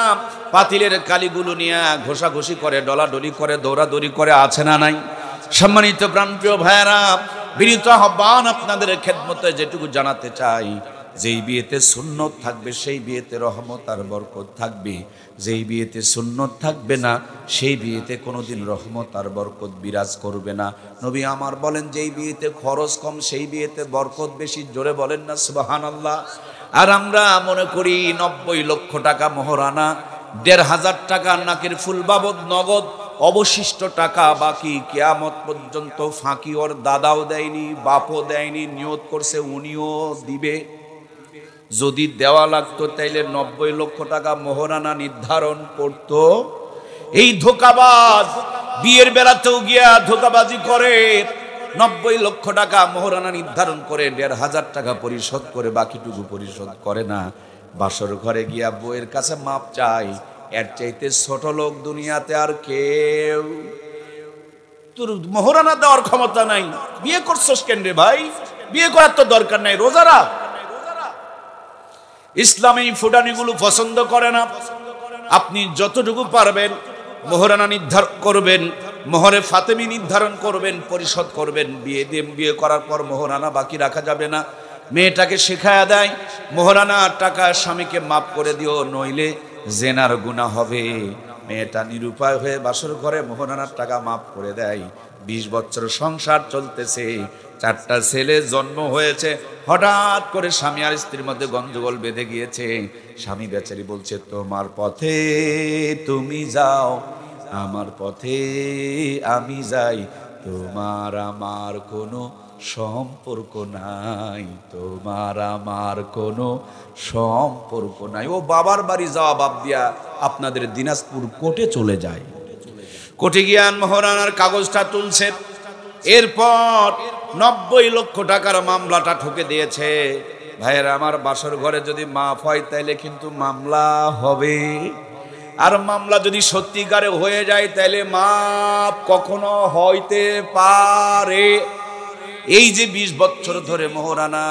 [SPEAKER 1] পাতিলের কালিগুলো নিয়ে ঘষাঘষি করে, ডলাডলি করে, দৌড়াদৌড়ি করে, আছে না নাই? সম্মানিত প্রাণপ্রিয় ভাইয়েরা, বিনীত আহ্বান আপনাদের খেদমতে যেটুকু জানাতে চাই, যেই বিয়েতে সুন্নত থাকবে সেই বিয়েতে রহমত আর বরকত থাকবে। যেই বিয়েতে সুন্নত থাকবে না সেই বিয়েতে কোনোদিন রহমত আর বরকত বিরাজ করবে না। নবী আমার বলেন যেই বিয়েতে খরচ কম সেই বিয়েতে বরকত বেশি। জোরে বলেন না সুবহানাল্লাহ। আর আমরা মনে করি 90 লক্ষ টাকা মোহরানা, 1500 টাকা নাকের ফুল বাবদ নগদ, অবশিষ্ট টাকা বাকি কিয়ামত পর্যন্ত ফাঁকি ওর দাদাও দেয়নি, বাপও দেয়নি, নিয়ত করছে উনিও দিবে। যদি দেওয়া লাগতো তাইলে 90 লক্ষ টাকা মোহরানা নির্ধারণ করত। এই ধোকাবাজ বিয়ের বেলাতেও গিয়া ধোকাবাজি করে, 90 লক্ষ টাকা মোহরানা নির্ধারণ করে 1,500 টাকা পরিশোধ করে বাকিটুকু পরিশোধ করে না। বাসর ঘরে গিয়া বউয়ের কাছে মাপ চাই। এর চাইতে ছোট লোক দুনিয়াতে আর কেউ। তোর মোহরানা দেওয়ার ক্ষমতা নাই, বিয়ে করছস কেন রে ভাই? বিয়ে করার তো দরকার নাই, রোজা রাখ। ইসলাম এই ফুটানিগুলো পছন্দ করে না। আপনি যতটুকু পারবেন মোহরানা নির্ধারণ করবেন, মোহরে ফাতেমি নির্ধারণ করবেন, পরিশোধ করবেন। বিয়ে করার পর মোহরানা বাকি রাখা যাবে না। মেয়েটাকে শেখায়া দেয় মোহরানা টাকা স্বামীকে মাফ করে দিও, নইলে জেনার গুনাহ হবে। মেয়েটা নিরুপায় হয়ে বাসর ঘরে মোহরানার টাকা মাফ করে দেয়। 20 বছর সংসার চলতেছে, 4টা ছেলে জন্ম হয়েছে। হঠাৎ করে স্বামী আর স্ত্রীর মধ্যে গন্ডগোল বেঁধে গিয়েছে। স্বামী বেচারি বলছে, তোমার পথে তুমি যাও, আমার পথে আমি যাই, তোমার আমার কোনো সম্পর্ক নাই, তোমার আমার কোনো সম্পর্ক নাই। ও বাবার বাড়ি যাওয়া বাদ দিয়া আপনাদের দিনাজপুর কোর্টে চলে যায়। কোর্টে গিয়ে মোহরানার কাগজটা তুলছে। এরপর 90 লক্ষ টাকার মামলাটা ঠুকে দিয়েছে। ভাইয়ের আমার, বাসর ঘরে যদি মাফ হয় তাইলে কিন্তু মামলা হবে। আর মামলা যদি সত্যিকারে হয়ে যায় তাইলে মাপ কখনো হইতে পারে। এই যে 20 বছর ধরে মোহরানা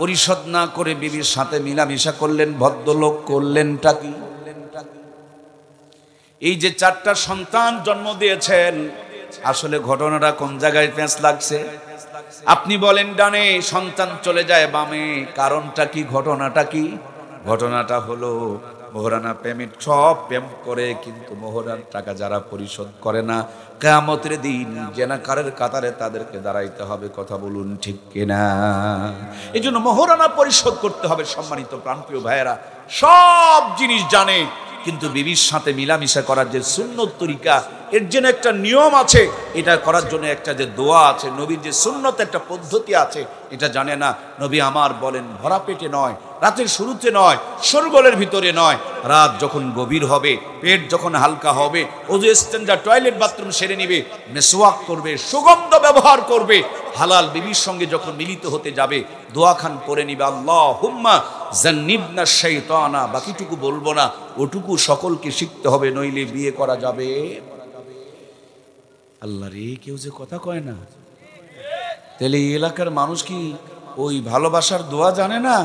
[SPEAKER 1] পরিশোধ না করে বিবির সাথে মিলামিশা করলেন, ভদ্রলোক করলেনটা কি? এই যে 4টা সন্তান জন্ম দিয়েছেন, আসলে ঘটনাটা কোন জায়গায় পেঁচ লাগছে? আপনি বলেন ডানে, সন্তান চলে যায় বামে, কারণটা কি? ঘটনাটা কি? ঘটনাটা হলো মোহরানা পেমেন্ট সব পেমেন্ট করে, কিন্তু মোহরার টাকা যারা পরিশোধ করে না, কিয়ামতের দিন জেনাকারের কাতারে তাদেরকে দাঁড়াইতে হবে। কথা বলুন ঠিক কিনা? এই জন্য মোহরানা পরিশোধ করতে হবে। সম্মানিত প্রাণপ্রিয় ভাইয়েরা, সব জিনিস জানে, কিন্তু বিবির সাথে মিলামিশা করার যে সুন্নত তরিকা, এর জন্য একটা নিয়ম আছে, এটা করার জন্য একটা যে দোয়া আছে, নবীর যে সুন্নত একটা পদ্ধতি আছে, এটা জানে না। নবী আমার বলেন, ভরা পেটে নয়, রাতের শুরুতে নয়, শোরগোলের ভিতরে নয়, রাত যখন গভীর হবে, পেট যখন হালকা হবে, ওযু ইস্তেঞ্জা টয়লেট বাথরুম সেরে নিবে, মেসওয়াক করবে, সুগন্ধ ব্যবহার করবে, হালাল বিবির সঙ্গে যখন মিলিত হতে যাবে দোয়া খান পড়ে নিবে, আল্লাহুম্মা জান্নিবনা শাইতানা। বাকিটুকু বলবো না, ওটুকু সকলকে শিখতে হবে, নইলে বিয়ে করা যাবে। আল্লাহ রে, কেউ যে কথা কয় না। তাহলে এই এলাকার মানুষ কি ওই ভালোবাসার দোয়া জানে না?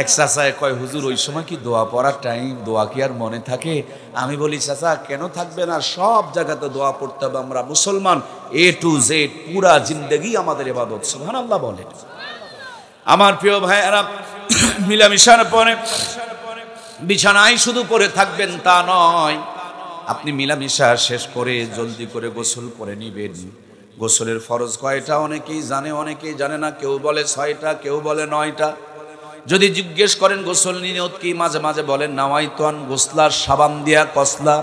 [SPEAKER 1] এক চাচায় কয়, হুজুর ওই সময় কি দোয়া পড়ার টাইম? দোয়া কি আর মনে থাকে? আমি বলি, চাচা কেন থাকবে না, সব জায়গাতে দোয়া পড়তে হবে। আমরা মুসলমান, A to Z পুরা জিন্দেগি আমাদের ইবাদত। সুবহানাল্লাহ বলেন। আমার প্রিয় ভাইয়েরা, মিলামিশার পরে বিছানায় শুধু পড়ে থাকবেন তা নয়, আপনি মিলামিশা শেষ করে জলদি করে গোসল করে নিবেন। গোসলের ফরজ কয়টা অনেকেই জানে, অনেকেই জানে না। কেউ বলে 6টা, কেউ বলে 9টা। যদি জিজ্ঞেস করেন গোসল নিয়ত কি, মাঝে মাঝে বলেন নাওয়াইতুন গোসলা, সাবান দিয়া কসলা।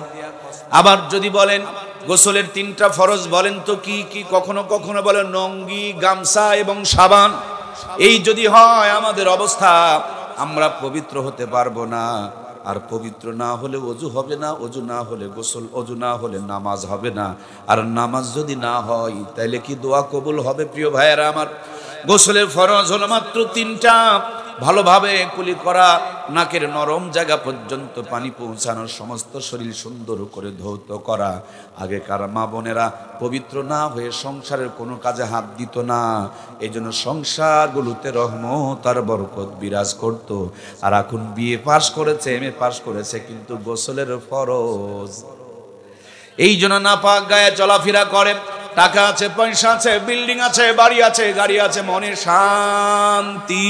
[SPEAKER 1] আবার যদি বলেন গোসলের 3টা ফরজ, বলেন তো কি কি? কখনো কখনো বলে নঙ্গি, গামছা এবং সাবান। এই যদি হয় আমাদের অবস্থা, আমরা পবিত্র হতে পারবো না। আর পবিত্র না হলে ওযু হবে না, ওযু না হলে গোসল, ওযু না হলে নামাজ হবে না। আর নামাজ যদি না হয় তাহলে কি দোয়া কবুল হবে? প্রিয় ভাইয়েরা আমার, গোসলের ফরজ হলো মাত্র 3টা। ভালোভাবে কুলি করা, নাকের নরম জায়গা পর্যন্ত পানি পৌঁছানো, সমস্ত শরীর সুন্দর করে ধৌত করা। আগেকার মা বোনেরা পবিত্র না হয়ে সংসারের কোনো কাজে হাত দিত না, এই জন্য সংসারগুলোতে রহমত আর বরকত বিরাজ করত। আর এখন বিয়ে পাশ করেছে, MA পাশ করেছে, কিন্তু গোসলের ফরজ। এই জন্য নাপাক গায়ে চলাফেরা করে। টাকা আছে, পয়সা আছে, বিল্ডিং আছে, বাড়ি আছে, গাড়ি আছে, মনের শান্তি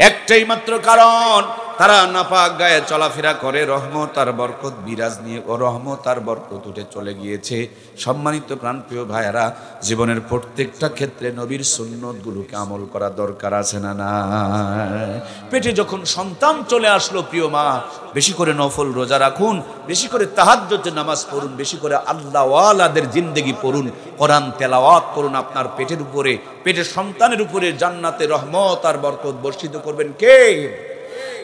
[SPEAKER 1] একটাই মাত্র কারণ, তারা নাপাক গায়ে চলাফেরা করে, রহমত আর বরকত বিরাজ নিয়ে ও রহমত আর বরকত উঠে চলে গিয়েছে। সম্মানিত প্রাণপ্রিয় ভাইয়েরা, জীবনের প্রত্যেকটা ক্ষেত্রে নবীর সুন্নতগুলোকে আমল করা দরকার আছে না না? পেটে যখন সন্তান চলে আসলো, প্রিয় মা, বেশি করে নফল রোজা রাখুন, বেশি করে তাহাজ্জুদের নামাজ পড়ুন, বেশি করে আল্লাহওয়ালাদের জিন্দেগি পড়ুন, কোরআন তেলাওয়াত করুন। আপনার পেটের উপরে, পেটের সন্তানের উপরে জান্নাতে রহমত আর বরকত বর্ষিত করবেন কে?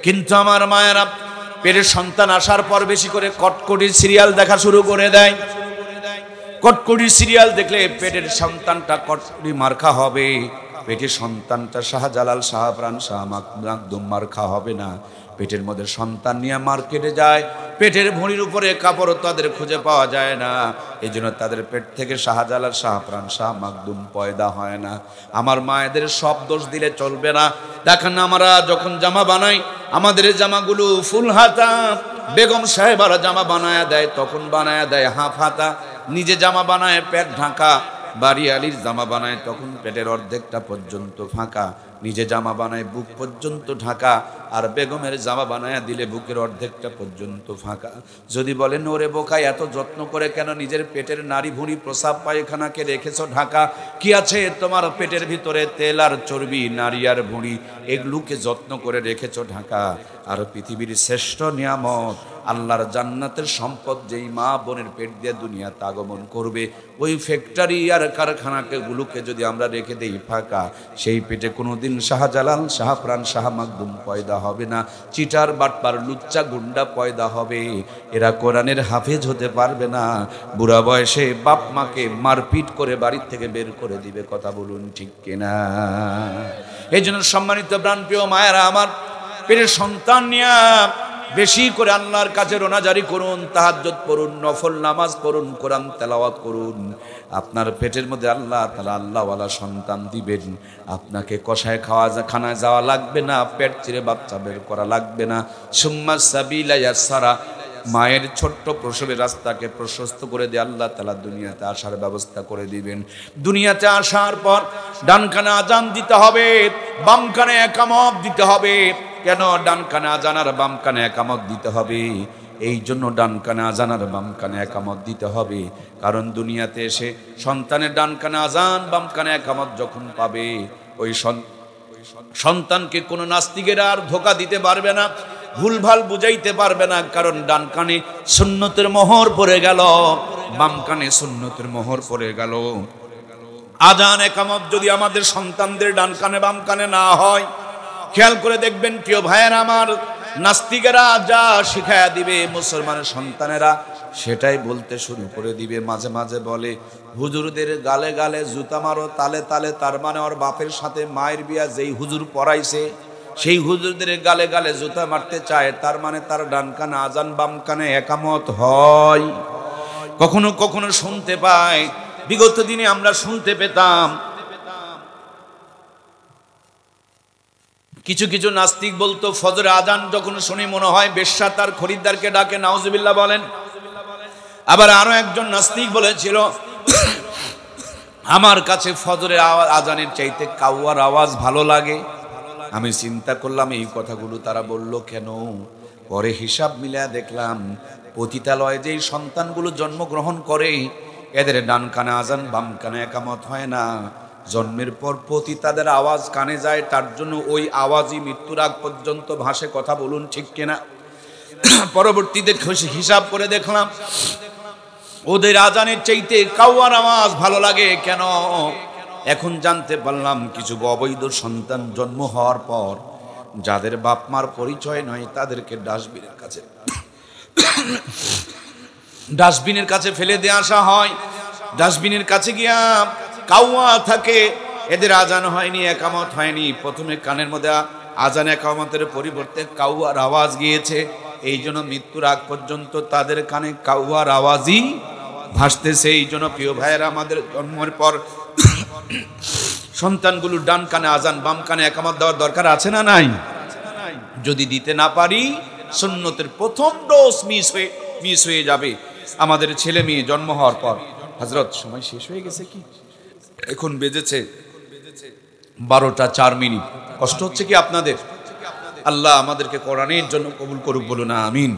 [SPEAKER 1] কিন্তু আমার মায়েরা পেটের সন্তান আসার পর বেশি করে কটকটির সিরিয়াল দেখা শুরু করে দেয়। কটকটির সিরিয়াল দেখলে পেটের সন্তানটা কটকটি মার্কা হবে, পেটের সন্তানটা শাহজালাল, শাহপ্রাণ, শাহ মাকদুম মার্কা হবে না। পেটের মধ্যে সন্তান নিয়ে মার্কেটে যায়, পেটের ভুঁড়ির উপরে কাপড় তাদের খুঁজে পাওয়া যায় না, এই জন্য তাদের পেট থেকে শাহজালাল, শাহপ্রাণ, শাহ মাকদুম পয়দা হয় না। আমার মায়েদের সব দোষ দিলে চলবে না। দেখেন আমরা যখন জামা বানাই, আমাদের জামাগুলো ফুল হাতা, বেগম সাহেবারা জামা বানায়া দেয়, তখন বানায়া দেয় হাফ হাতা। নিজে জামা বানায় পেট ঢাকা, বাড়ি আলির জামা বানায় তখন পেটের অর্ধেকটা পর্যন্ত ফাঁকা, নিজে জামা বানায় বুক পর্যন্ত ঢাকা, আর বেগমের জামা বানায় দিলে বুকের অর্ধেকটা পর্যন্ত ফাঁকা। যদি বলেন ওরে বোকাই, এত যত্ন করে কেন নিজের পেটের নারী ভুঁড়ি প্রসাব পায়খানাকে রেখেছো ঢাকা? কি আছে তোমার পেটের ভিতরে? তেল আর চর্বি, নারী আর ভুঁড়ি, এগুলোকে যত্ন করে রেখেছো ঢাকা। আর পৃথিবীর শ্রেষ্ঠ নিয়ামত আল্লাহর জান্নাতের সম্পদ যেই মা বোনের পেট দিয়ে দুনিয়াতে আগমন করবে, ওই ফ্যাক্টরি আর কারখানাকে গুলোকে যদি আমরা রেখে দেই ফাঁকা, সেই পেটে কোনোদিন শাহজালাল, শাহপ্রাণ, শাহ মাকদুম পয়দা হবে না। চিটার বাটপার লুচ্চা গুন্ডা পয়দা হবে। এরা কোরআনের হাফেজ হতে পারবে না। বুড়া বয়সে বাপ মাকে মারপিট করে বাড়ির থেকে বের করে দিবে। কথা বলুন ঠিক কিনা? এই জন্য সম্মানিত প্রাণপ্রিয় মায়েরা আমার, পেটের সন্তান নিয়ে বেশি করে আল্লাহর কাছে রোনাজারি করুন, তাহাজ্জুদ পড়ুন, নফল নামাজ পড়ুন, কোরআন তেলাওয়াত করুন। আপনার পেটের মধ্যে আল্লাহ তাআলা আল্লাহওয়ালা সন্তান দিবেন। আপনাকে কষায় খানায় যাওয়া লাগবে না, পেট চিরে বাচ্চা বের করা লাগবে না। সুম্মা সাবিলা ইয়াসসারা, মায়ের ছোট্ট প্রসবের রাস্তাকে প্রশস্ত করে দিয়ে আল্লাহ তাআলা দুনিয়াতে আসার ব্যবস্থা করে দিবেন। দুনিয়াতে আসার পর ডান কানে আজান দিতে হবে, বাম কানে একামত দিতে হবে। কেন ডান কানে আজান আর বাম কানে একামত দিতে হবে? এই জন্য ডান কানে আজান আর বাম কানে একামত দিতে হবে, কারণ দুনিয়াতে এসে সন্তানের ডান কানে আজান, বাম কানে একামত যখন পাবে, ওই সন্তানকে কোনো নাস্তিকেরা আর ধোঁকা দিতে পারবে না, ভুলভাল বুঝাইতে পারবে না। কারণ ডান কানে সুন্নতের মোহর পড়ে গেল, বাম কানে সুন্নতের মোহর পড়ে গেল। আজান একামত যদি আমাদের সন্তানদের ডান কানে বাম কানে না হয়, খেয়াল করে দেখবেন প্রিয় ভাইয়েরা আমার, নাস্তিকেরা যা শিখায়া দিবে মুসলমানের সন্তানেরা সেটাই বলতে শুরু করে দিবে। মাঝে মাঝে বলে হুজুরদের গালে গালে জুতা মারো, তালে তালে, তার মানে ওর বাপের সাথে মায়ের বিয়া যেই হুজুর পড়াইছে সেই হুজুরদের গালে গালে জুতা মারতে চায়, তার মানে তার ডান কানে আজান বাম কানে একামত হয়। কখনো কখনো শুনতে পাই, বিগত দিনে আমরা শুনতে পেতাম কিছু কিছু নাস্তিক বলতো ফজরে আজান যখন শুনে মনে হয় বেশ্যা তার খরিদ্দারকে ডাকে, নাউজুবিল্লাহ বলেন। আবার আরো একজন নাস্তিক বলেছিল আমার কাছে ফজরের আজানের চাইতে কাউয়ার আওয়াজ ভালো লাগে। আমি চিন্তা করলাম এই কথাগুলো তারা বলল কেন? পরে হিসাব মিলিয়ে দেখলাম পতিতালয়ে যেই সন্তানগুলো জন্মগ্রহণ করে এদের ডান কানে আজান বাম কানে একামত হয় না। জন্মের পর পতিতাদের আওয়াজ কানে যায়, তার জন্য ওই আওয়াজই মৃত্যুর আগ পর্যন্ত ভাসে। কথা বলুন ঠিক কিনা? পরবর্তীতে হিসাব করে দেখলাম ওদের আজানের চাইতে কাউয়ার আওয়াজ ভালো লাগে কেন? এখন জানতে পারলাম কিছু অবৈধ সন্তান জন্ম হওয়ার পর যাদের বাপ মার পরিচয় নয় তাদেরকে ডাস্টবিনের কাছে ফেলে দিয়ে আসা হয়। ডাস্টবিনের কাছে গিয়া কাউয়া থাকে, এদের আজান হয়নি, একামত হয়নি। প্রথমে কানের মধ্যে আজান একামতের পরিবর্তে কাউয়ার আওয়াজ গিয়েছে, এই জন্য মৃত্যুর আগ পর্যন্ত তাদের কানে কাউয়ার আওয়াজই ভাসতেছে। এই জন্য প্রিয় ভাইয়েরা আমাদের জন্মের পর সন্তানগুলো ডান কানে আজান বাম কানে একামত দেওয়ার দরকার আছে না নাই? যদি দিতে না পারি সুন্নতের প্রথম ডোজ মিস হয়ে যাবে আমাদের ছেলে মেয়ে জন্ম হওয়ার পর। হযরত সময় শেষ হয়ে গেছে কি? এখন বেজেছে 12টা 4 মিনিট। কষ্ট হচ্ছে কি আপনাদের? আল্লাহ আমাদেরকে কোরআনের জন্য কবুল করুক, বলুন আমিন।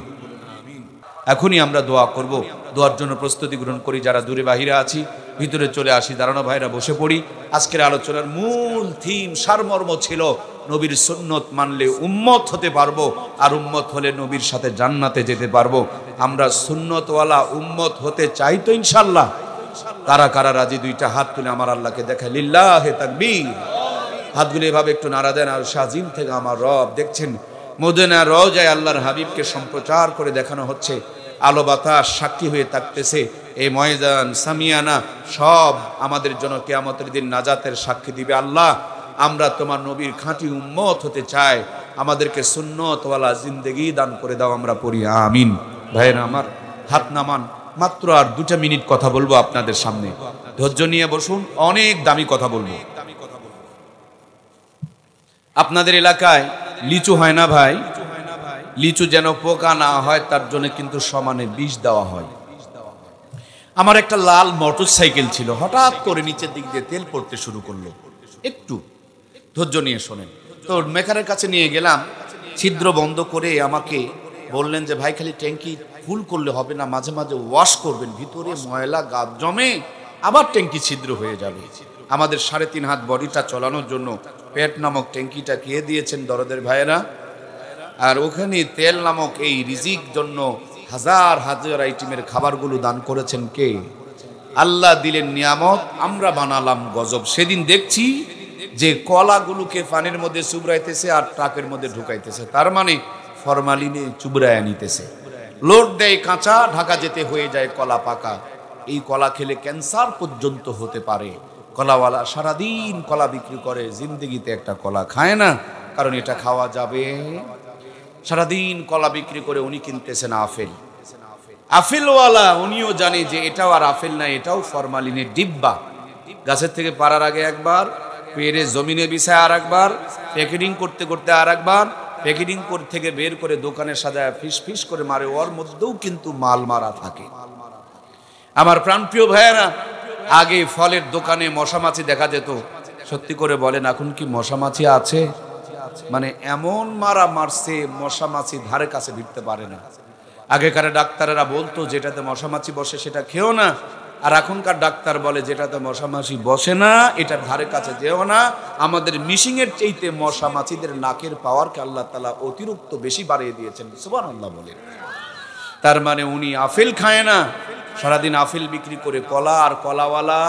[SPEAKER 1] এখনই আমরা দোয়া করব, দোয়ার জন্য প্রস্তুতি গ্রহণ করি। যারা দূরে বাহিরে আছি ভিতরে চলে আসি, দাঁড়ানো ভাইরা বসে পড়ি। আজকের আলোচনার মূল থিম সারমর্ম ছিল নবীর সুন্নত মানলে উম্মত হতে পারবো, আর উম্মত হলে নবীর সাথে জান্নাতে যেতে পারবো। আমরা সুন্নতওয়ালা উম্মত হতে চাই তো ইনশাআল্লাহ? কারা কারা রাজি? দুইটা হাত তুলে আমার আল্লাহকে দেখায়, লিল্লাহে তাকবীর। হাতগুলো এভাবে একটু নাড়া দেন। আর শাজিম থেকে আমার রব দেখছেন মদিনা রওজায় আল্লাহর হাবিবকে সম্প্রচার করে দেখানো হচ্ছে। আলো বাতাস সাক্ষী হয়ে থাকতেছে। এই ময়দান সামিয়ানা সব আমাদের জন্য কিয়ামতের দিন নাজাতের সাক্ষী দিবে। আল্লাহ, আমরা তোমার নবীর খাঁটি উম্মত হতে চাই, আমাদেরকে সুন্নতওয়ালা জিন্দেগি দান করে দাও। আমরা পড়ি আমিন। ভাইয়েরা আমার, হাত নামান। মাত্র আর 2 মিনিট কথা বলবো আপনাদের সামনে, ধৈর্য নিয়ে বসুন। অনেক দামি কথা বলবো। আপনাদের এলাকায় লিচু হয় না ভাই? লিচু যেন পোকা না হয় তার জন্য কিন্তু সমানে বিষ দেওয়া হয়। আমার একটা লাল মোটর সাইকেল ছিল, হঠাৎ করে নিচের দিক দিয়ে তেল পড়তে শুরু করলো। একটু ধৈর্য নিয়ে শোনেন। তো মেকারের কাছে নিয়ে গেলাম, ছিদ্র বন্ধ করে আমাকে বললেন যে ভাই খালি ট্যাঙ্কি ফুল করলে হবে না, মাঝে মাঝে ওয়াশ করবেন, ভিতরে ময়লা গাদ জমে আবার ট্যাঙ্কি ছিদ্র হয়ে যাবে। আমাদের 3.5 হাত বডিটা চালানোর জন্য পেট নামক ট্যাঙ্কিটা কে দিয়েছেন দরদের ভাইয়েরা? আর ওখানে তেল নামক এই রিজিক জন্য হাজার হাজার আইটেমের খাবারগুলো দান করেছেন কে? আল্লাহ দিলেন নিয়ামত, আমরা বানালাম গজব। সেদিন দেখছি যে কলাগুলোকে পানির মধ্যে চুবড়াইতেছে আর ট্রাকের মধ্যে ঢুকাইতেছে, তার মানে ফরমালিনে চুবড়ায়া নিতেছে। লোড দেয় কাঁচা, ঢাকা যেতে হয়ে যায় কলা পাকা। এই কলা খেলে ক্যান্সার পর্যন্ত হতে পারে। কলাওয়ালা সারাদিন কলা বিক্রি করে, জিন্দেগিতে একটা কলা খায় না, কারণ এটা খাওয়া যাবে। সারাদিন কলা বিক্রি করে উনি কিনতেছেন আপেল। আপেলওয়ালা উনিও জানে যে এটাও আর আপেল না, এটাও ফরমালিনের ডিব্বা। গাছের থেকে পাড়ার আগে একবার, পেরে জমিনে বিছায় আর একবার, প্যাকেটিং করতে করতে আর একবার, প্যাকেটিং থেকে বের করে দোকানে সাজায় ফিস ফিস করে মারে। ওর মধ্যেও কিন্তু মাল মারা থাকে। আমার প্রাণপ্রিয় ভাইয়েরা, আগে ফলের দোকানে মশা মাছি দেখা যেত। সত্যি করে বলেন, এখন কি মশা মাছি আছে? মানে এমন মারা মারছে, মশা মাছি ধারে কাছে ভিড়তে পারে না। আগেকার ডাক্তারেরা বলতো যেটাতে মশা মাছি বসে সেটা খেও না, আর এখনকার ডাক্তার বলে যেটাতে মশা মাছি বসে না এটার ধারে কাছে যেও না। আমাদের মিশিং এর চাইতে মশা মাছিদের নাকের পাওয়ারকে আল্লাহ তাআলা অতিরিক্ত বেশি বাড়িয়ে দিয়েছেন। সুবহানাল্লাহ বলেন। তার মানে উনি আপেল খায় না, সারাদিন আপেল বিক্রি করে। কলা আর কলাওয়ালা,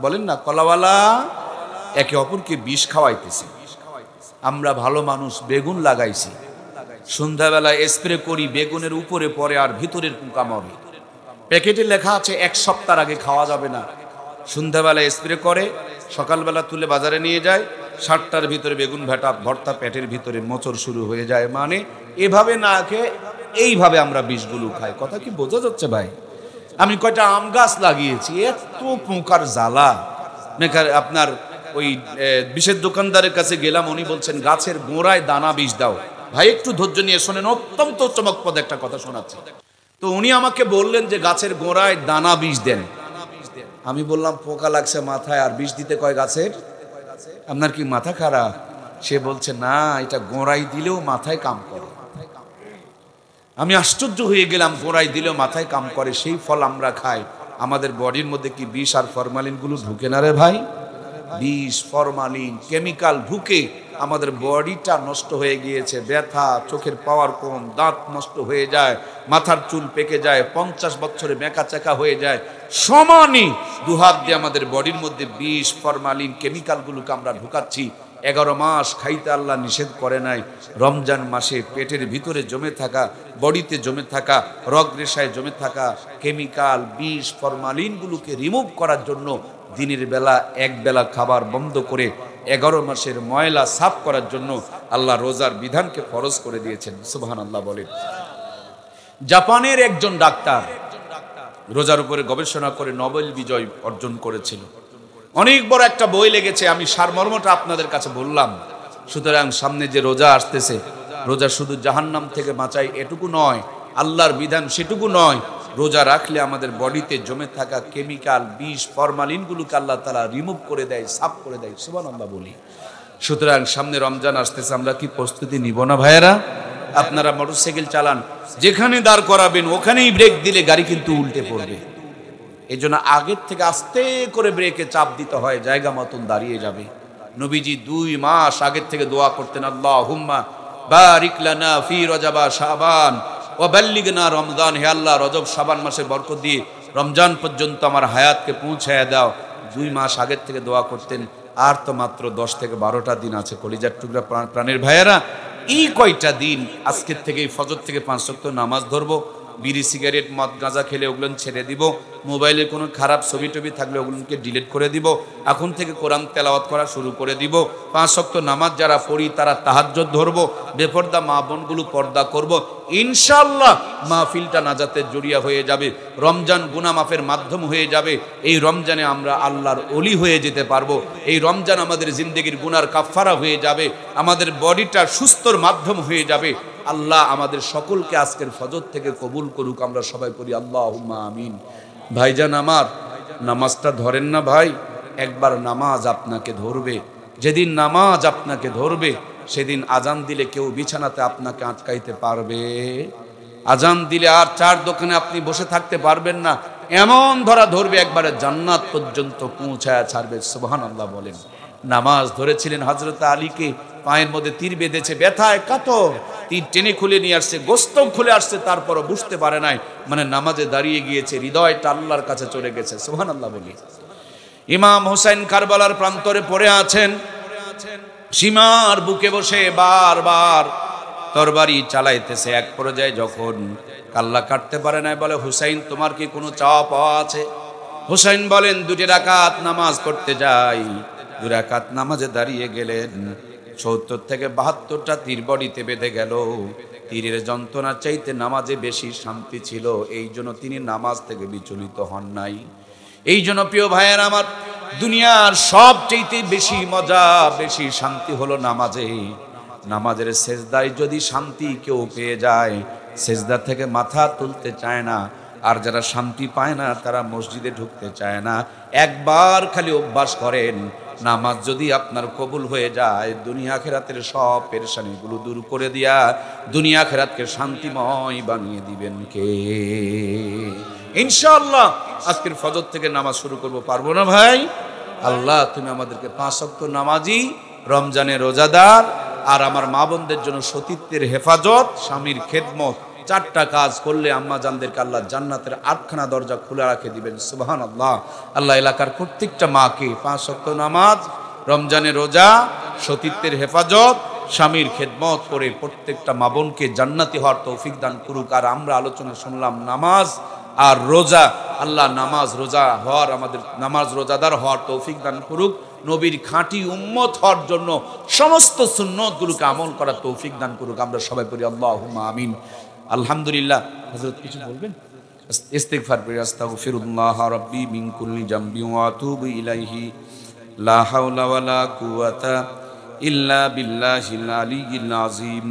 [SPEAKER 1] বলেন না, কলাওয়ালা একে অপরকে বিষ খাওয়াইতেছে। আমরা ভালো মানুষ, বেগুন লাগাইছি, সন্ধ্যাবেলা স্প্রে করি, বেগুনের উপরে পরে আর ভিতরের পোকা মরে। প্যাকেটে লেখা আছে 1 সপ্তাহ আগে খাওয়া যাবে না। সন্ধ্যাবেলা স্প্রে করে, সকালবেলা তুলে বাজারে নিয়ে যায়, 7টার ভিতরে বেগুন ভর্তা পেটের ভিতরে মোচড় শুরু হয়ে যায়। মানে এভাবে না খেয়ে এইভাবে আমরা বিষগুলো খাই। কথা কি বোঝা যাচ্ছে ভাই? আমি কয়টা আম গাছ লাগিয়েছি, এত পোকার জ্বালা। আপনার ওই বিষের দোকানদারের কাছে গেলাম, উনি বলছেন গাছের গোড়ায় দানা বিষ দাও। ভাই একটু ধৈর্য নিয়ে শোনেন, অত্যন্ত চমকপ্রদ একটা কথা শোনাচ্ছি। তো উনি আমাকে বললেন যে গাছের গোড়ায় দানা বিষ দেন। আমি বললাম পোকা লাগছে মাথায়, আর বিষ দিতে কয় গাছের? আপনার কি মাথা খারাপ? সে বলছে না, এটা গোড়ায় দিলেও মাথায় কাম করে। আমি আশ্চর্য হয়ে গেলাম, গোড়ায় দিলেও মাথায় কাম করে, সেই ফল আমরা খাই। আমাদের বডির মধ্যে কি বিষ আর ফরমালিন গুলো ঢুকে না রে ভাই? বিষ, ফরমালিন, কেমিক্যাল ঢুকে আমাদের বডিটা নষ্ট হয়ে গিয়েছে। ব্যথা, চোখের পাওয়ার কম, দাঁত নষ্ট হয়ে যায়, মাথার চুল পেকে যায়, 50 বছরে বেঁকা চেকা হয়ে যায়। সমানই দুহাত দিয়ে আমাদের বডির মধ্যে বিষ, ফরমালিন, কেমিক্যালগুলোকে আমরা ঢুকাচ্ছি। 11 মাস খাইতে আল্লাহ নিষেধ করে নাই। রমজান মাসে পেটের ভিতরে জমে থাকা, বডিতে জমে থাকা, রগ রেশায় জমে থাকা কেমিক্যাল, বিষ, ফরমালিনগুলোকে রিমুভ করার জন্য দিনের বেলা 1 বেলা খাবার বন্ধ করে 11 মাসের ময়লা সাফ করার জন্য আল্লাহ রোজার বিধানকে ফরজ করে দিয়েছেন। সুবহানাল্লাহ বলেন। জাপানের একজন ডাক্তার রোজার উপরে গবেষণা করে নোবেল বিজয় অর্জন করেছিল। অনেক বড় একটা বই লেগেছে, আমি সারমর্মটা আপনাদের কাছে বললাম। সুতরাং সামনে যে রোজা আসতেছে, রোজা শুধু জাহান্নাম থেকে বাঁচাই এটুকু নয়, আল্লাহর বিধান সেটুকু নয়, রোজা রাখলে আমাদের বডিতে জমে থাকা কেমিক্যাল, বিষ, ফরমালিনগুলোকে আল্লাহ তাআলা রিমুভ করে দেয়, সাফ করে দেয়। সুবহানাল্লাহ বলি। সুতরাং সামনে রমজান আসতেছে, আমরা কি প্রস্তুতি নিব না ভাইয়েরা? আপনারা মোটরসাইকেল চালান, যেখানে দাঁড় করাবেন ওখানেই ব্রেক দিলে গাড়ি কিন্তু উল্টে পড়বে। এই জন্য আগের থেকে আস্তে করে ব্রেকে চাপ দিতে হয়, জায়গা মতন দাঁড়িয়ে যাবে। নবীজি 2 মাস আগের থেকে দোয়া করতেন, আল্লাহুম্মা বারিক লানা ফি রজবা শাবান ওয়া বাল্লিগনা রমজান। হে আল্লাহ, রজব শাবান মাসে বরকত দিয়ে রমজান পর্যন্ত আমার হায়াতকে পৌঁছায় দাও। 2 মাস আগের থেকে দোয়া করতেন। আর তো মাত্র 10 থেকে 12টা দিন আছে কলিজার টুকরা প্রাণের ভাইয়েরা। এই কয়টা দিন আজকের থেকে ফজর থেকে 5 ওয়াক্ত নামাজ ধরবো। বিড়ি সিগারেট মদ গাঁজা খেলে ওগুলো ছেড়ে দিব। মোবাইলে কোনো খারাপ ছবি টবি থাকলে ওগুলোকে ডিলিট করে দিব। এখন থেকে কোরআন তেলাওয়াত করা শুরু করে দিব। 5 ওয়াক্ত নামাজ যারা পড়ি তারা তাহাজ্জুদ ধরবো। বেপর্দা মা বোনগুলো পর্দা করব। ইনশাআল্লাহ মাহফিলটা নাজাতের জড়িয়া হয়ে যাবে। রমজান গুনাহ মাফের মাধ্যম হয়ে যাবে। এই রমজানে আমরা আল্লাহর ওলি হয়ে যেতে পারবো। এই রমজান আমাদের জিন্দেগির গুনার কাফফারা হয়ে যাবে। আমাদের বডিটা সুস্থর মাধ্যম হয়ে যাবে। আল্লাহ আমাদের সকলকে আজকের ফজর থেকে কবুল করুক। আমরা সবাই করি আল্লাহুম্মা আমিন। ভাইজান আমার, নামাজটা ধরেন না ভাই। একবার নামাজ আপনাকে ধরবে। যেদিন নামাজ আপনাকে ধরবে সেদিন আজান দিলে কেউ বিছানাতে আপনাকে আটকাইতে পারবে? আজান দিলে আর 4 দোকানে আপনি বসে থাকতে পারবেন না। এমন ধরা ধরবে, একবারে জান্নাত পর্যন্ত পৌঁছায় ছাড়বে। সুবহানাল্লাহ বলেন। নামাজ ধরেছিলেন হযরত আলীকে, পায়ের মধ্যে তীর বেঁধেছে, ব্যথায় কাতর, তীর টেনে খুলে নিয়ে আসছে, গোস্ত খুলে আসছে, তারপরও বুঝতে পারে নাই। মানে নামাজে দাঁড়িয়ে গিয়েছে, হৃদয়টা আল্লাহর কাছে চলে গেছে। সুবহানাল্লাহ বলি। ইমাম হোসেন কারবালার প্রান্তরে পড়ে আছেন, সীমার বুকে বসে বারবার তরবারি চালাইতেছে। এক পর্যায়ে যখন কাল্লা কাটতে পারে না, বলে হুসাইন তোমার কি কোনো চাওয়া পাওয়া আছে? হুসাইন বলেন 2 রাকাত নামাজ পড়তে যাই। 2 রাকাত নামাজে দাঁড়িয়ে গেলেন, 70 থেকে 72টা তীর বডিতে বেঁধে গেল। তীরের যন্ত্রণার চাইতে নামাজে বেশি শান্তি ছিল। এই জন্য তিনি নামাজ থেকে বিচলিত হন নাই। এই জন্য প্রিয় ভাইয়ের আমার, দুনিয়ার সবচাইতে বেশি মজা, বেশি শান্তি হলো নামাজে। নামাজের সেজদায় যদি শান্তি কেউ পেয়ে যায়, সেজদা থেকে মাথা তুলতে চায় না। আর যারা শান্তি পায় না তারা মসজিদে ঢুকতে চায় না। একবার খালি অভ্যাস করেন, নামাজ যদি আপনার কবুল হয়ে যায়, দুনিয়া আখিরাতের সব পেরেশানিগুলো দূর করে দিয়া দুনিয়া আখিরাতকে শান্তিময় বানিয়ে দিবেন কে? ইনশাআল্লাহ আজকের ফজর থেকে নামাজ শুরু করব, পারবো না ভাই? আল্লাহ তুমি আমাদেরকে 5 ওয়াক্ত নামাজি, রমজানের রোজাদার, আর আমার মা বোনদের জন্য সতীত্বের হেফাজত, স্বামীর খেদমত, 4টা কাজ করলে আম্মা জানদেরকে আল্লাহ জান্নাতের 8খানা দরজা খোলা রাখে দিবেন। সুবহানাল্লাহ। আল্লাহ এলাকার প্রত্যেকটা মাকে 5 ওয়াক্ত নামাজ, রমজানের রোজা, সতীত্বের হেফাজত, স্বামীর খেদমত করে প্রত্যেকটা মা বোনকে জান্নাতি হওয়ার তৌফিক দান করুক। আর আমরা আলোচনা শুনলাম নামাজ আর রোজা। আল্লাহ নামাজ রোজা হওয়ার, আমাদের নামাজ রোজাদার হওয়ার তৌফিক দান করুক। নবীর খাঁটি উম্মত হওয়ার জন্য সমস্ত সুন্নতগুলোকে আমল করার তৌফিক দান করুক। আমরা সবাই পড়ি আল্লাহুম্মা আমিন। আলহামদুলিল্লাহ। হযরত কিছু বলবেন? ইস্তিগফার করি। আস্তাগফিরুল্লাহ রাব্বি মিন কুল্লি জামবি ওয়া আতুবু ইলাইহি লা হাওলা ওয়ালা কুওয়াতা ইল্লা বিল্লাহিল আলিয়্যিল আযীম।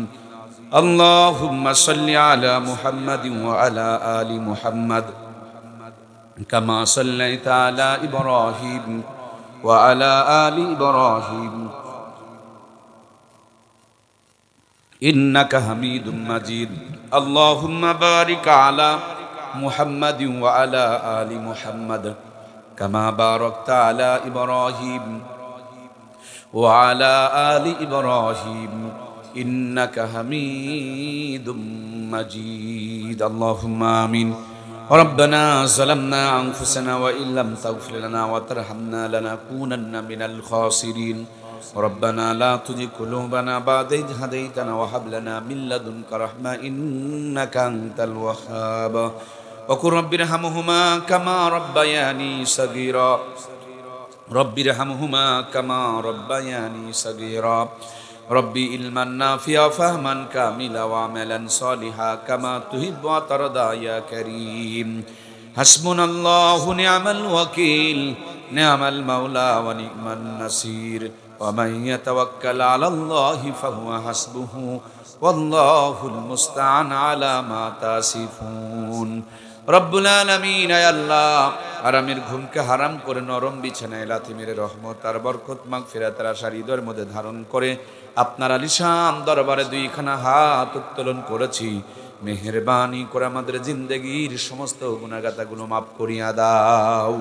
[SPEAKER 1] আল্লাহুম্মা সাল্লি আলা মুহাম্মাদিন ওয়া আলা আলি মুহাম্মাদ কামা সাল্লাইতা আলা ইব্রাহিম ওয়া আলা আলি ইব্রাহিম ইন্নাকা হামিদুম মাজিদ। আল্লাহুম্মা বারিক আলা মুহাম্মাদিন ওয়া আলা আলি মুহাম্মাদ কামা বারাকতা আলা ইব্রাহিম ওয়া আলা আলি ইব্রাহিম ইন্নাকা হামিদুম মাজিদ। আল্লাহুম্মা আমিন। ربنا ظلمنا أنفسنا وإن لم تغفر لنا وترحمنا لنكونن من الخاسرين. ربنا لا تزغ قلوبنا بعد إذ هديتنا وهب لنا من لدنك رحمة إنك أنت الوهاب. وقل رب ارحمهما كما ربياني صغيرا. رب ارحمهما كما ربياني صغيرا. ربي علما نافعا فهما كاملا وعملا صالحا كما تحب وترضى يا كريم. حسبنا الله نعم الوكيل نعم المولى ونعم النصير. ومن يتوكل على الله فهو حسبه والله المستعان على ما تصفون. رب العالمين يا الله আরামের ঘুমকে হারাম করে নরম বিছানায় লাথি মেরে রহমত আর বরকত মাগফিরাতের আশার হৃদয়ের মধ্যে ধারণ করে আপনার আলিশান দরবারে দুইখানা হাত উত্তোলন করেছি। মেহেরবানি করে আমাদের জিন্দেগির সমস্ত গুনাহগাতাগুলো মাফ করিয়া দাও।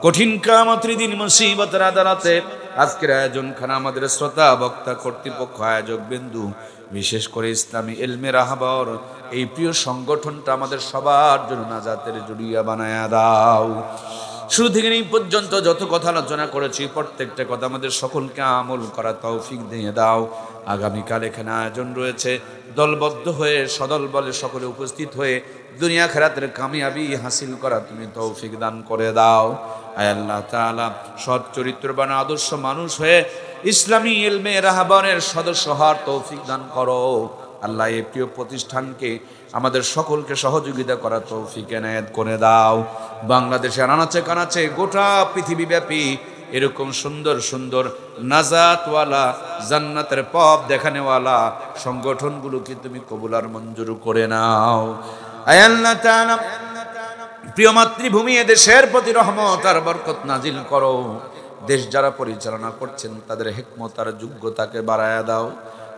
[SPEAKER 1] কঠিন কিয়ামতের দিন মুসিবতের আদালতে আজকের আয়োজনখানা আমাদের শ্রোতা বক্তা কর্তৃপক্ষ আয়োজক বিন্দু, বিশেষ করে ইসলামী ইলমে রাহবর এই প্রিয় সংগঠনটা আমাদের সবার জন্য নাজাতের জড়িয়া বানায়া দাও। শুরু থেকে এই পর্যন্ত যত কথা আলোচনা করেছি প্রত্যেকটা কথা আমাদের সকলকে আমল করা তৌফিক দিয়ে দাও। আগামীকাল এখানে আয়োজন রয়েছে, দলবদ্ধ হয়ে সদল বলে সকলে উপস্থিত হয়ে দুনিয়া খেরাতের কামিয়াবি হাসিল করা তুমি তৌফিক দান করে দাও। আয় আল্লাহ তাআলা সৎ চরিত্রবান আদর্শ মানুষ হয়ে ইসলামী ইলমে রাহবরের সদস্য হওয়ার তৌফিক দান করো। আল্লাহ এই প্রিয় প্রতিষ্ঠানকে আমাদের সকলকে সহযোগিতা করার তৌফিক এনায়েত করে দাও। বাংলাদেশের আনাচে কানাচে গোটা পৃথিবীব্যাপী এরকম সুন্দর সুন্দর নাজাতওয়ালা জান্নাতের পথ দেখানেওয়ালা সংগঠনগুলোকে তুমি কবুল আর মঞ্জুর করে নাও। আয় আল্লাহ তাআলা প্রিয় মাতৃভূমি এদেশের প্রতি রহমত আর বরকত নাজিল করো। দেশ যারা পরিচালনা করছেন তাদের হিকমত আর যোগ্যতাকে বাড়ায়া দাও।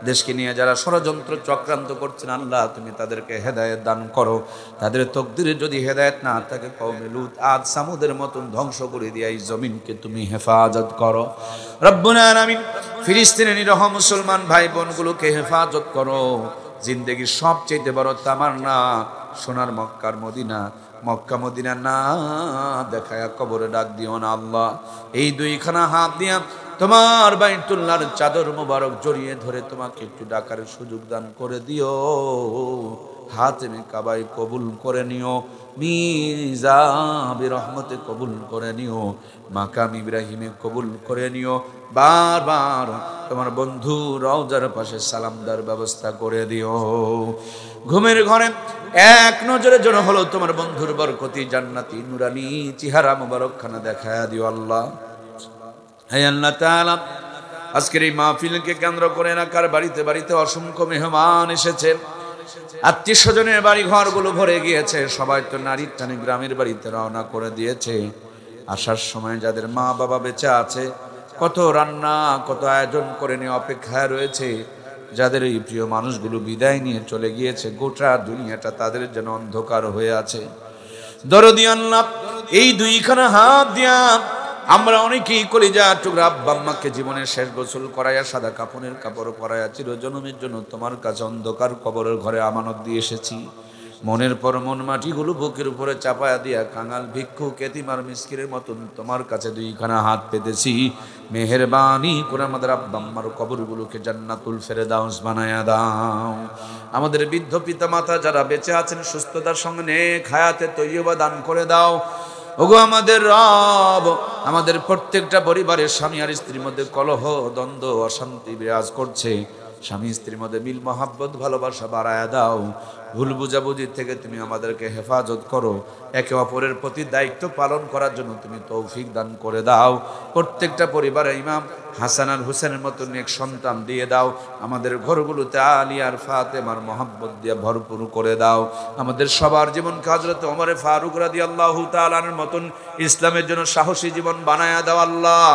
[SPEAKER 1] দেশকে নিয়ে যারা ষড়যন্ত্র চক্রান্ত করছেন আল্লাহ তুমি তাদেরকে হেদায়েত দান করো। তাদের তকদিরে যদি হেদায়েত না থাকে কওমে লূত আদ সামুদের মতন ধ্বংস করে দিয়ে এই জমিনকে তুমি হেফাজত করো। রব্বুল আলামিন ফিলিস্তিনের নিরহ মুসলমান ভাই বোনগুলোকে হেফাজত করো। জিন্দেগির সবচেয়ে বড় তামান্না সোনার মক্কার মদিনা, মক্কা মদিনা না দেখায়া কবরে ডাক দিও না আল্লাহ। এই দুইখানা হাত দিয়া তোমার বাইতুল্লাহর চাদর মোবারক জড়িয়ে ধরে তোমাকে একটু ডাকার সুযোগ দান করে দিও। হাতেমে কাবাই কবুল করে নিও, মিজাবে রহমতে কবুল করে নিও, মাকাম ইব্রাহিমে কবুল করে নিও। বারবার তোমার বন্ধু রওজার পাশে সালামদার ব্যবস্থা করে দিও। ঘুমের ঘরে এক নজরে জন্য হলো তোমার বন্ধুর বরকতি জান্নাতি নুরানি চেহারা মোবারকখানা দেখায়া দিও আল্লাহ। হে আল্লাহ তাআলা আজকের এই মাহফিলকে কেন্দ্র করে এলাকার বাড়িতে বাড়িতে অসংখ্য মেহমান এসেছে, আত্মীয় স্বজনের বাড়ি ঘরগুলো ভরে গিয়েছে। সবাই তো নারীর টানে গ্রামের বাড়িতে রওনা করে দিয়েছে। আসার সময় যাদের মা বাবা বেঁচে আছে কত রান্না কত আয়োজন করে নিয়ে অপেক্ষায় রয়েছে। যাদের এই প্রিয় মানুষগুলো বিদায় নিয়ে চলে গিয়েছে গোটা দুনিয়াটা তাদের যেন অন্ধকার হয়ে আছে। দরদি আল্লাহ এই দুইখানা হাত দিয়া আমরা অনেকেই কলিজা টুকরা আব্বা আম্মাকে জীবনের শেষ গোসল করাইয়া সাদা কাপড়ের কাপড় পরাইয়া চিরজনমের জন্য তোমার কাছে অন্ধকার কবরের ঘরে আমানত দিয়ে এসেছি। মনের পর মন মাটিগুলো বুকের উপরে চাপায়া দিয়া কাঙাল ভিক্ষু কেতিমার মিসকিরের মতন তোমার কাছে দুইখানা হাত পেতেছি। মেহেরবানি করে আমাদের আব্বা আম্মার কবরগুলোকে জান্নাতুল ফেরদাউস বানায়া দাও। আমাদের বৃদ্ধ পিতা মাতা যারা বেঁচে আছেন সুস্থতার সঙ্গে নেক হায়াতে তৈয়বা দান করে দাও। ওগো আমাদের রব, আমাদের প্রত্যেকটা পরিবারের স্বামী আর স্ত্রীর মধ্যে কলহ দ্বন্দ্ব অশান্তি বিরাজ করছে। স্বামী স্ত্রীর মধ্যে মিল মহাব্বত ভালোবাসা বাড়ায়া দাও। ভুল বুঝাবুঝি থেকে তুমি আমাদেরকে হেফাজত করো। একে অপরের প্রতি দায়িত্ব পালন করার জন্য তুমি তৌফিক দান করে দাও। প্রত্যেকটা পরিবারে ইমাম হাসান আর হুসেনের মতন এক সন্তান দিয়ে দাও। আমাদের ঘরগুলোতে আলী আর ফাতেমার মহাব্বত দিয়ে ভরপুর করে দাও। আমাদের সবার জীবনকে হযরত ওমর ফারুক রাদিয়াল্লাহু তাআলার মতন ইসলামের জন্য সাহসী জীবন বানায়া দাও আল্লাহ।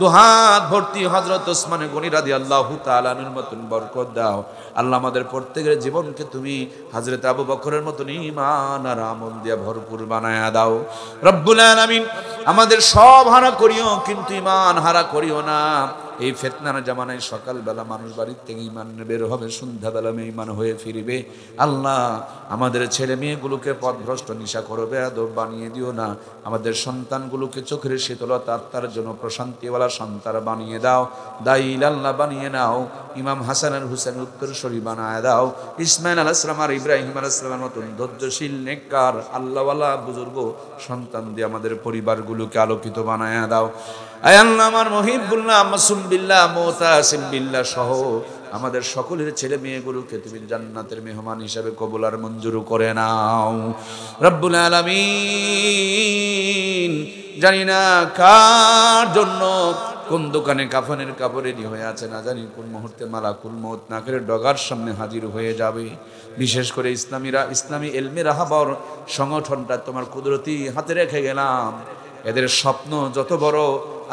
[SPEAKER 1] দুহাত ভর্তি হযরত ওসমান গনি রাদিয়াল্লাহু তাআলার মতন বরকত দাও আল্লাহ। আমাদের প্রত্যেকের জীবনকে তুমি হযরত আবু বকরের মতন ঈমান আর আমল দিয়ে ভরপুর বানায়া দাও। রব্বুল আলামিন আমাদের সব হারা করিও কিন্তু ঈমান হারা করিও না। এই ফিতনার জামানায় সকালবেলা মানুষ বাড়ির থেকে ঈমান বের হবে, সন্ধ্যাবেলা বেঈমান হয়ে ফিরবে। আল্লাহ আমাদের ছেলে মেয়েগুলোকে পথভ্রষ্ট নিশা করবে বেয়াদব বানিয়ে দিও না। আমাদের সন্তানগুলোকে চোখের শীতলতা আত্মার জন্য প্রশান্তিওয়ালা সন্তান বানিয়ে দাও। দাইল আল্লাহ বানিয়ে নাও। ইমাম হাসান আর হুসেন উত্তরসূরি বানায় দাও। ইসমাইল আলাইহিস সালাম আর ইব্রাহিম আলাইহিস সালামের মতন ধৈর্যশীল নেককার আল্লাহওয়ালা বুজুর্গ সন্তান দিয়ে আমাদের পরিবারগুলোকে আলোকিত বানায় দাও। আয় আল্লাহ আমার মুহিব্বুল্লাহ মাসুম বিল্লাহ মুতাসিম বিল্লাহ সহ আমাদের সকলের ছেলে মেয়েগুলোকে তুমি জান্নাতের মেহমান হিসেবে কবুল আর মঞ্জুর করে নাও। রব্বুল আলামিন জানি না কার জন্য কোন দোকানে কাফনের কাপড় রেডি হয়ে আছে, না জানি কোন মুহূর্তে মালাকুল মউত নাকের ডগার সামনে হাজির হয়ে যাবে। বিশেষ করে ইসলামী এলমে রাহাবর সংগঠনটা তোমার কুদরতি হাতে রেখে গেলাম। এদের স্বপ্ন যত বড়,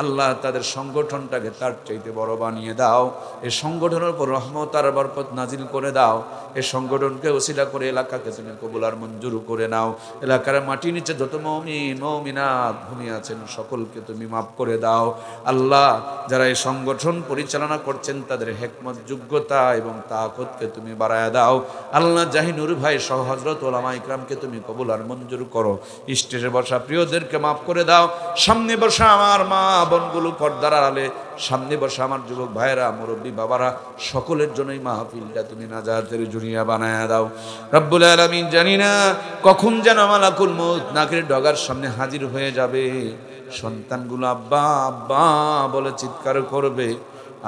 [SPEAKER 1] আল্লাহ তাদের সংগঠনটাকে তার চাইতে বড় বানিয়ে দাও। এই সংগঠনের উপর রহমত আর বরকত নাজিল করে দাও। এই সংগঠনকে ওসিলা করে এলাকাকে তুমি কবুল আর মঞ্জুর করে নাও। এলাকার মাটি নিচে যত মুমিন মুমিনাত ঘুমিয়ে আছেন সকলকে তুমি মাফ করে দাও। আল্লাহ, যারা এই সংগঠন পরিচালনা করছেন তাদের হিকমত, যোগ্যতা এবং তাকতকে তুমি বাড়ায় দাও। আল্লাহ, জাহিনুর ভাই সহ হযরত উলামা ইকরামকে তুমি কবুল আর মঞ্জুর করো। স্টেজে বসা প্রিয়দেরকে মাফ করে দাও। সামনে বসা আমার মা বোনগুলো, পর্দার আড়ালে সামনে বসা আমার যুবক ভাইয়েরা, মুরব্বী বাবারা, সকলের জন্যই মাহফিলটা তুমি নাজাতের জুনিয়া বানায় দাও রব্বুল আলামিন। জানি না কখন যেন মালাকুল মউত নাকের ডগার সামনে হাজির হয়ে যাবে। সন্তানগুলো আব্বা আব্বা বলে চিৎকার করবে,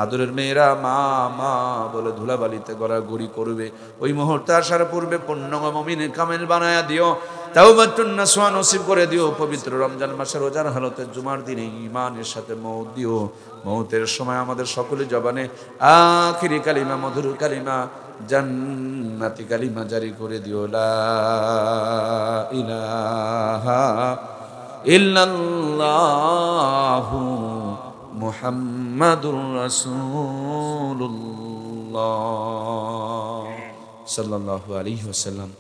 [SPEAKER 1] আদরের মেয়েরা মা মা বলে ধুলাবালিতে গড়াগড়ি করবে। ওই মুহূর্তে আসার পূর্বে পূর্ণ মুমিন কামেল বানায়া দিও, তাওবাতুন নাসুহা নসিব করে দিও। পবিত্র রমজান মাসের রোজার হালতে জুমার দিনে ঈমানের সাথে মউত দিও। মউতের সময় আমাদের সকলের জবানে আখিরি কালিমা, মধুর কালিমা, জান্নাতি কালিমা জারি করে দিও, লা ইলাহা ইল্লাল্লাহু মুহাম্মাদুর রাসূলুল্লাহ সাল্লাল্লাহু আলাইহি ওয়াসাল্লাম।